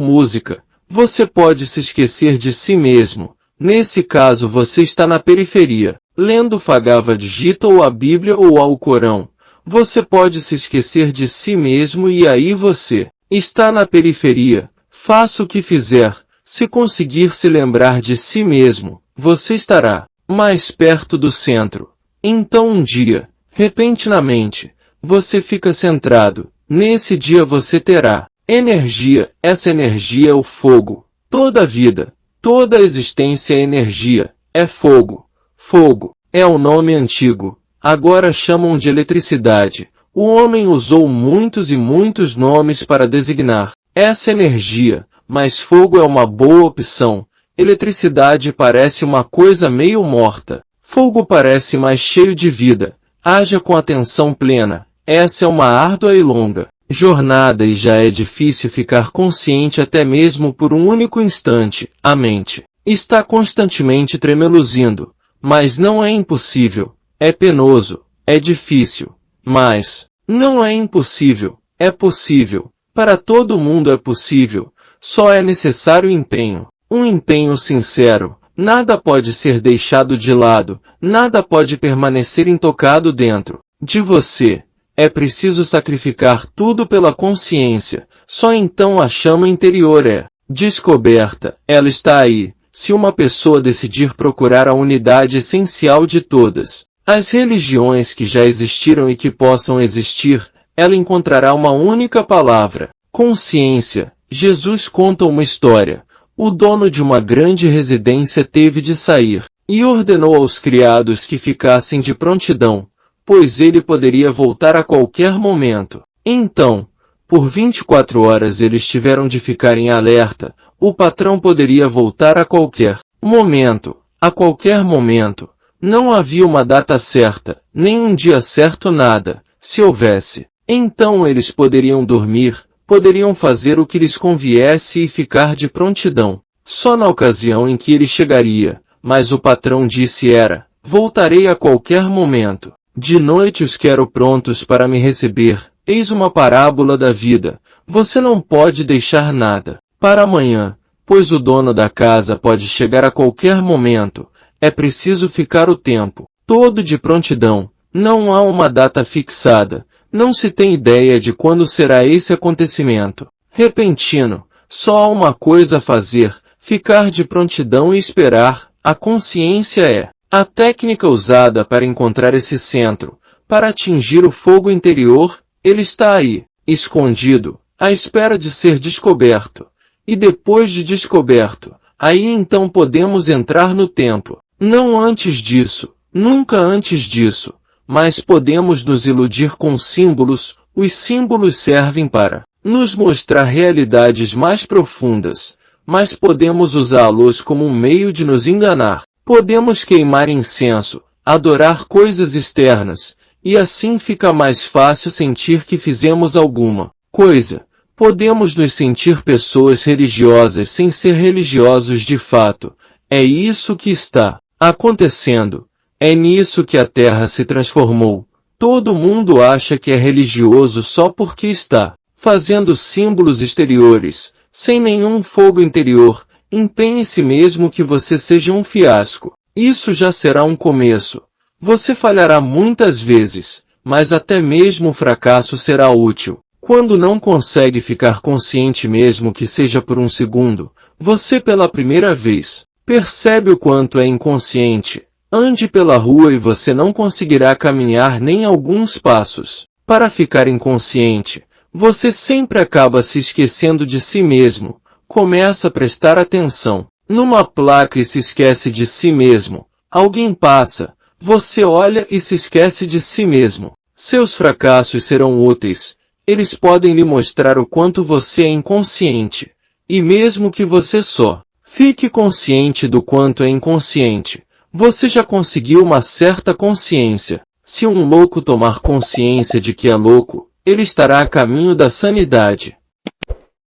música. Você pode se esquecer de si mesmo. Nesse caso você está na periferia, lendo Bhagavad Gita ou a Bíblia ou ao Corão. Você pode se esquecer de si mesmo e aí você está na periferia. Faça o que fizer, se conseguir se lembrar de si mesmo, você estará mais perto do centro. Então um dia, repentinamente, você fica centrado. Nesse dia você terá energia. Essa energia é o fogo. Toda a vida, toda a existência é energia, é fogo. Fogo é o nome antigo. Agora chamam de eletricidade. O homem usou muitos e muitos nomes para designar essa energia, mas fogo é uma boa opção. Eletricidade parece uma coisa meio morta. Fogo parece mais cheio de vida. Haja com atenção plena. Essa é uma árdua e longa jornada e já é difícil ficar consciente até mesmo por um único instante. A mente está constantemente tremeluzindo, mas não é impossível. É penoso, é difícil, mas não é impossível, é possível. Para todo mundo é possível, só é necessário empenho. Um empenho sincero, nada pode ser deixado de lado, nada pode permanecer intocado dentro de você. É preciso sacrificar tudo pela consciência, só então a chama interior é descoberta, ela está aí. Se uma pessoa decidir procurar a unidade essencial de todas as religiões que já existiram e que possam existir, ela encontrará uma única palavra: consciência. Jesus conta uma história. O dono de uma grande residência teve de sair, e ordenou aos criados que ficassem de prontidão, pois ele poderia voltar a qualquer momento. Então, por 24 horas eles tiveram de ficar em alerta. O patrão poderia voltar a qualquer momento. A qualquer momento. Não havia uma data certa, nem um dia certo, nada. Se houvesse, então eles poderiam dormir, poderiam fazer o que lhes conviesse e ficar de prontidão. Só na ocasião em que ele chegaria, mas o patrão disse era: voltarei a qualquer momento. De noite os quero prontos para me receber. Eis uma parábola da vida. Você não pode deixar nada para amanhã, pois o dono da casa pode chegar a qualquer momento. É preciso ficar o tempo todo de prontidão. Não há uma data fixada. Não se tem ideia de quando será esse acontecimento repentino. Só há uma coisa a fazer: ficar de prontidão e esperar. A consciência é a técnica usada para encontrar esse centro, para atingir o fogo interior. Ele está aí, escondido, à espera de ser descoberto. E depois de descoberto, aí então podemos entrar no templo. Não antes disso, nunca antes disso, mas podemos nos iludir com símbolos. Os símbolos servem para nos mostrar realidades mais profundas, mas podemos usá-los como um meio de nos enganar. Podemos queimar incenso, adorar coisas externas, e assim fica mais fácil sentir que fizemos alguma coisa. Podemos nos sentir pessoas religiosas sem ser religiosos de fato. É isso que está acontecendo. É nisso que a Terra se transformou. Todo mundo acha que é religioso só porque está fazendo símbolos exteriores, sem nenhum fogo interior. Empenhe-se mesmo que você seja um fiasco. Isso já será um começo. Você falhará muitas vezes, mas até mesmo o fracasso será útil. Quando não consegue ficar consciente mesmo que seja por um segundo, você pela primeira vez percebe o quanto é inconsciente. Ande pela rua e você não conseguirá caminhar nem alguns passos. Para ficar inconsciente, você sempre acaba se esquecendo de si mesmo. Começa a prestar atenção numa placa e se esquece de si mesmo. Alguém passa, você olha e se esquece de si mesmo. Seus fracassos serão úteis. Eles podem lhe mostrar o quanto você é inconsciente. E mesmo que você só fique consciente do quanto é inconsciente, você já conseguiu uma certa consciência. Se um louco tomar consciência de que é louco, ele estará a caminho da sanidade.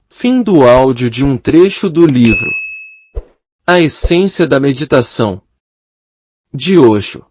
Fim do áudio de um trecho do livro A Essência da Meditação, de Osho.